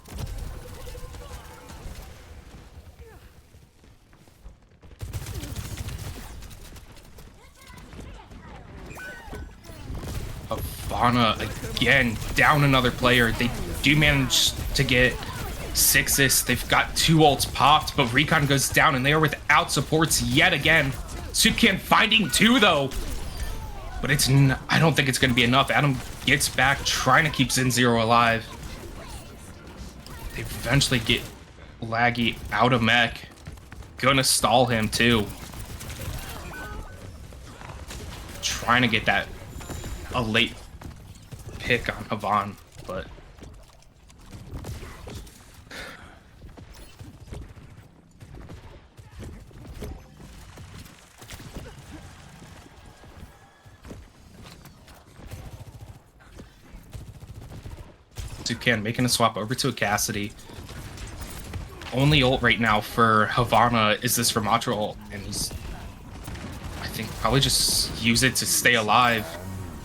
Havana again down another player. They do manage to get Sixes. They've got 2 ults popped, but Recon goes down and they are without supports yet again. Sukan finding 2 though, but it's I don't think it's going to be enough. Adam gets back, trying to keep Zen0 alive. They eventually get Laggy out of mech. Gonna stall him too. Trying to get a late pick on Havana, but Sukan making a swap over to a Cassidy. Only ult right now for Havana is this Ramatra ult, and he's, I think, probably just use it to stay alive.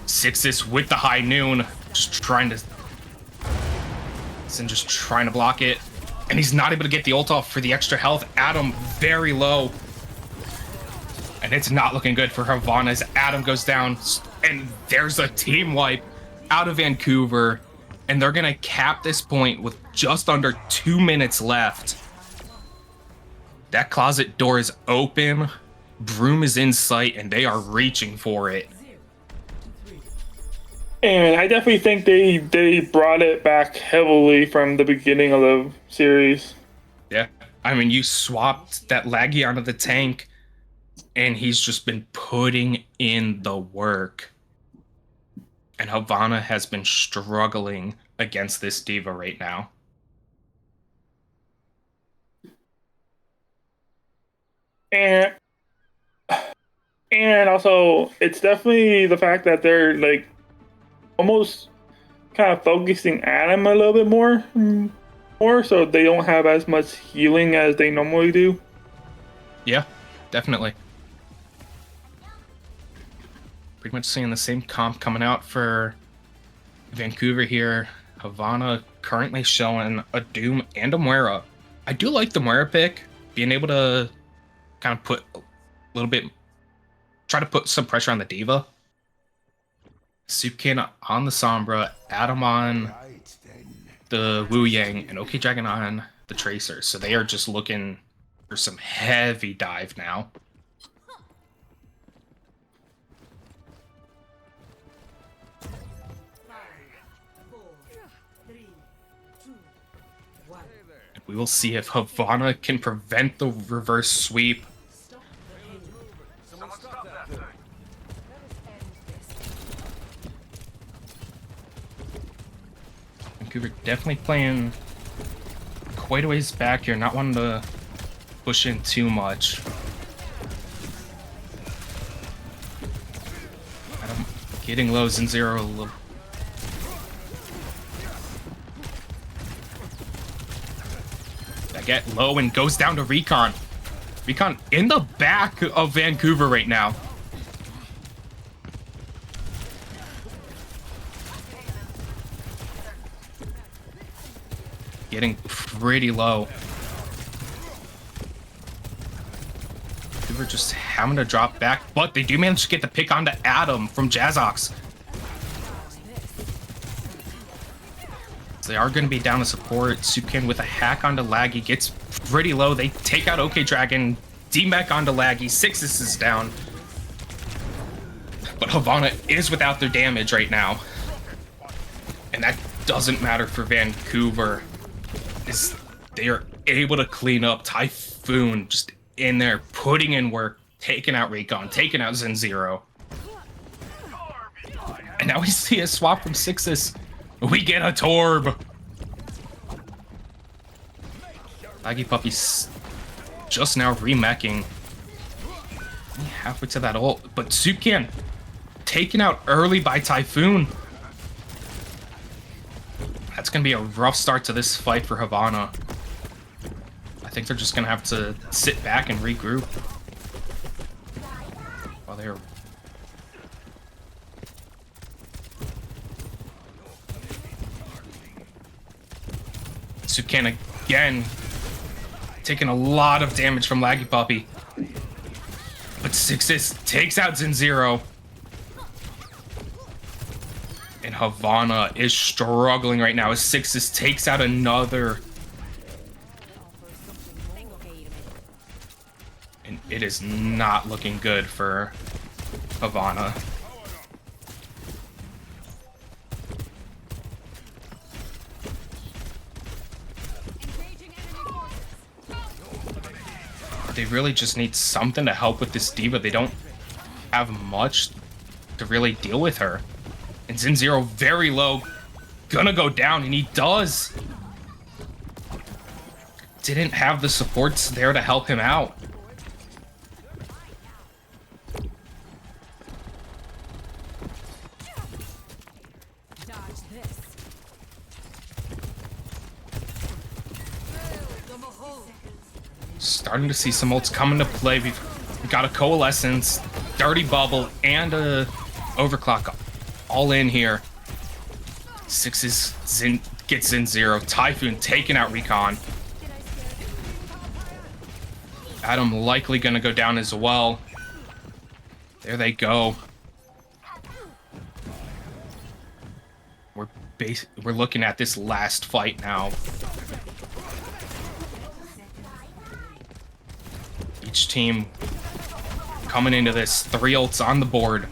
Sixes with the high noon, just trying to block it, and he's not able to get the ult off for the extra health. Adam very low, and it's not looking good for Havana as Adam goes down, and there's a team wipe out of Vancouver. And they're gonna cap this point with just under 2 minutes left. That closet door is open. Broom is in sight, and they are reaching for it. And I definitely think they brought it back heavily from the beginning of the series. Yeah, I mean, you swapped that Laggy onto the tank, and he's just been putting in the work. And Havana has been struggling against this Diva right now. And also, it's definitely the fact that they're like almost kind of focusing Adam a little bit more, so they don't have as much healing as they normally do. Yeah, definitely. Pretty much seeing the same comp coming out for Vancouver here. Havana currently showing a Doom and a Moira. I do like the Moira pick, being able to kind of put a little bit, try to put some pressure on the Diva. Sukan on the Sombra, Adam on the Wu Yang, and OK Dragon on the Tracer. So they are just looking for some heavy dive now. We will see if Havana can prevent the reverse sweep. Vancouver definitely playing quite a ways back here, not wanting to push in too much. Adam getting lows in 0 a little. Get low and goes down to Recon. Recon in the back of Vancouver right now. Getting pretty low. Vancouver just having to drop back, but they do manage to get the pick onto Adam from Jazzox. They are going to be down to support. Supcan with a hack onto Laggy gets pretty low. They take out OK Dragon. D-Mech onto Laggy. Sixes is down. But Havana is without their damage right now. And that doesn't matter for Vancouver. They are able to clean up. Typhoon just in there, putting in work, taking out Recon, taking out Zen Zero. And now we see a swap from Sixes. We get a Torb. Laggy Puppy's just now remeching. Halfway to that ult, but Supcan taken out early by Typhoon. That's gonna be a rough start to this fight for Havana. I think they're just gonna have to sit back and regroup while they're Supcan again taking a lot of damage from Laggy Puppy. But Sixes takes out Zen Zero. And Havana is struggling right now as Sixes takes out another. And it is not looking good for Havana. They really just need something to help with this D.Va. They don't have much to really deal with her. And Zen Zero very low. Gonna go down, and he does. Didn't have the supports there to help him out. Starting to see some ults come into play. We've got a Coalescence, Dirty Bubble, and a Overclock all in here. Sixes gets Zen Zero. Typhoon taking out Recon. Adam likely gonna go down as well. There they go. We're looking at this last fight now. Each team coming into this, 3 ults on the board.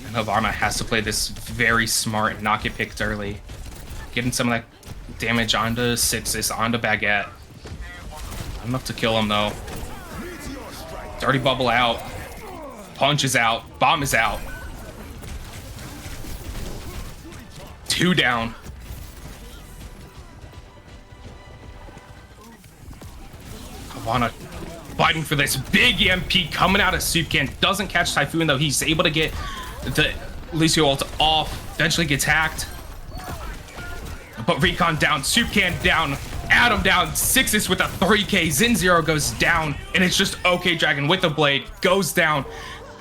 And Havana has to play this very smart and not get picked early. Getting some of that damage onto Sixes, onto Baguette. Not enough to kill him though. Dirty Bubble out. Punch is out. Bomb is out. 2 down. Havana fighting for this big EMP coming out of Supcan. Doesn't catch Typhoon though. He's able to get the Lucio ult off. Eventually gets hacked. But Recon down. Supcan down. Adam down. Sixes with a 3k. Zen Zero goes down. And it's just OK Dragon with the blade. Goes down.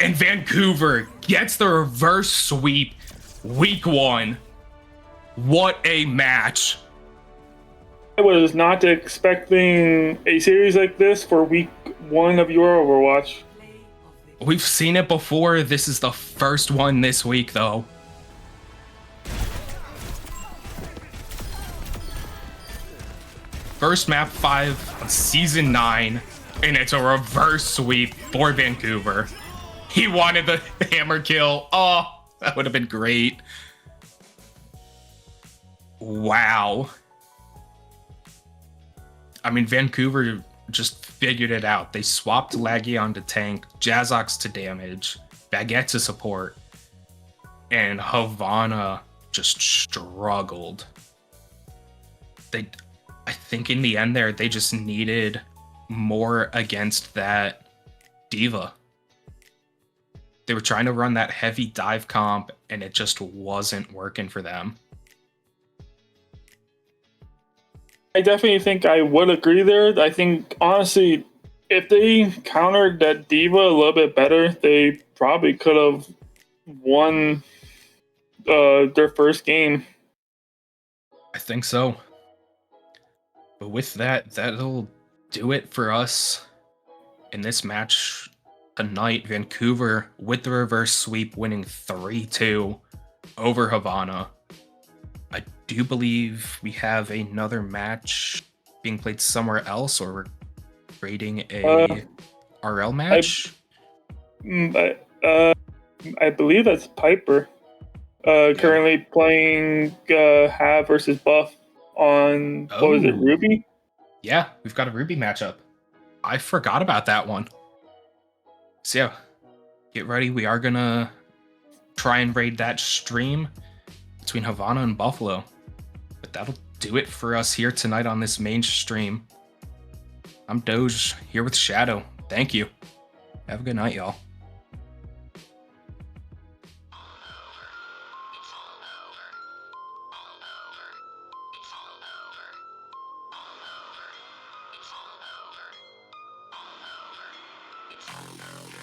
And Vancouver gets the reverse sweep. Week 1. What a match. I was not expecting a series like this for week 1 of your Overwatch. We've seen it before. This is the first one this week, though. First map 5 on season 9, and it's a reverse sweep for Vancouver. He wanted the hammer kill. Oh, that would have been great. Wow. I mean, Vancouver just figured it out. They swapped Laggy onto tank, Jazox to damage, Baguette to support, and Havana just struggled. I think in the end there, they just needed more against that D.Va. They were trying to run that heavy dive comp, and it just wasn't working for them. I definitely think I would agree there. I think, honestly, if they countered that D.Va a little bit better, they probably could have won their first game. I think so. But with that, that'll do it for us in this match tonight. Vancouver with the reverse sweep, winning 3-2 over Havana. I do you believe we have another match being played somewhere else, or we're raiding a RL match? I believe that's Piper. Currently playing Hav versus Buff on what was it, Oh. Ruby? Yeah, we've got a Ruby matchup. I forgot about that one. So yeah, get ready. We are gonna try and raid that stream between Havana and Buffalo. But that'll do it for us here tonight on this main stream. I'm Doge here with Shadow. Thank you. Have a good night, y'all. It's all over.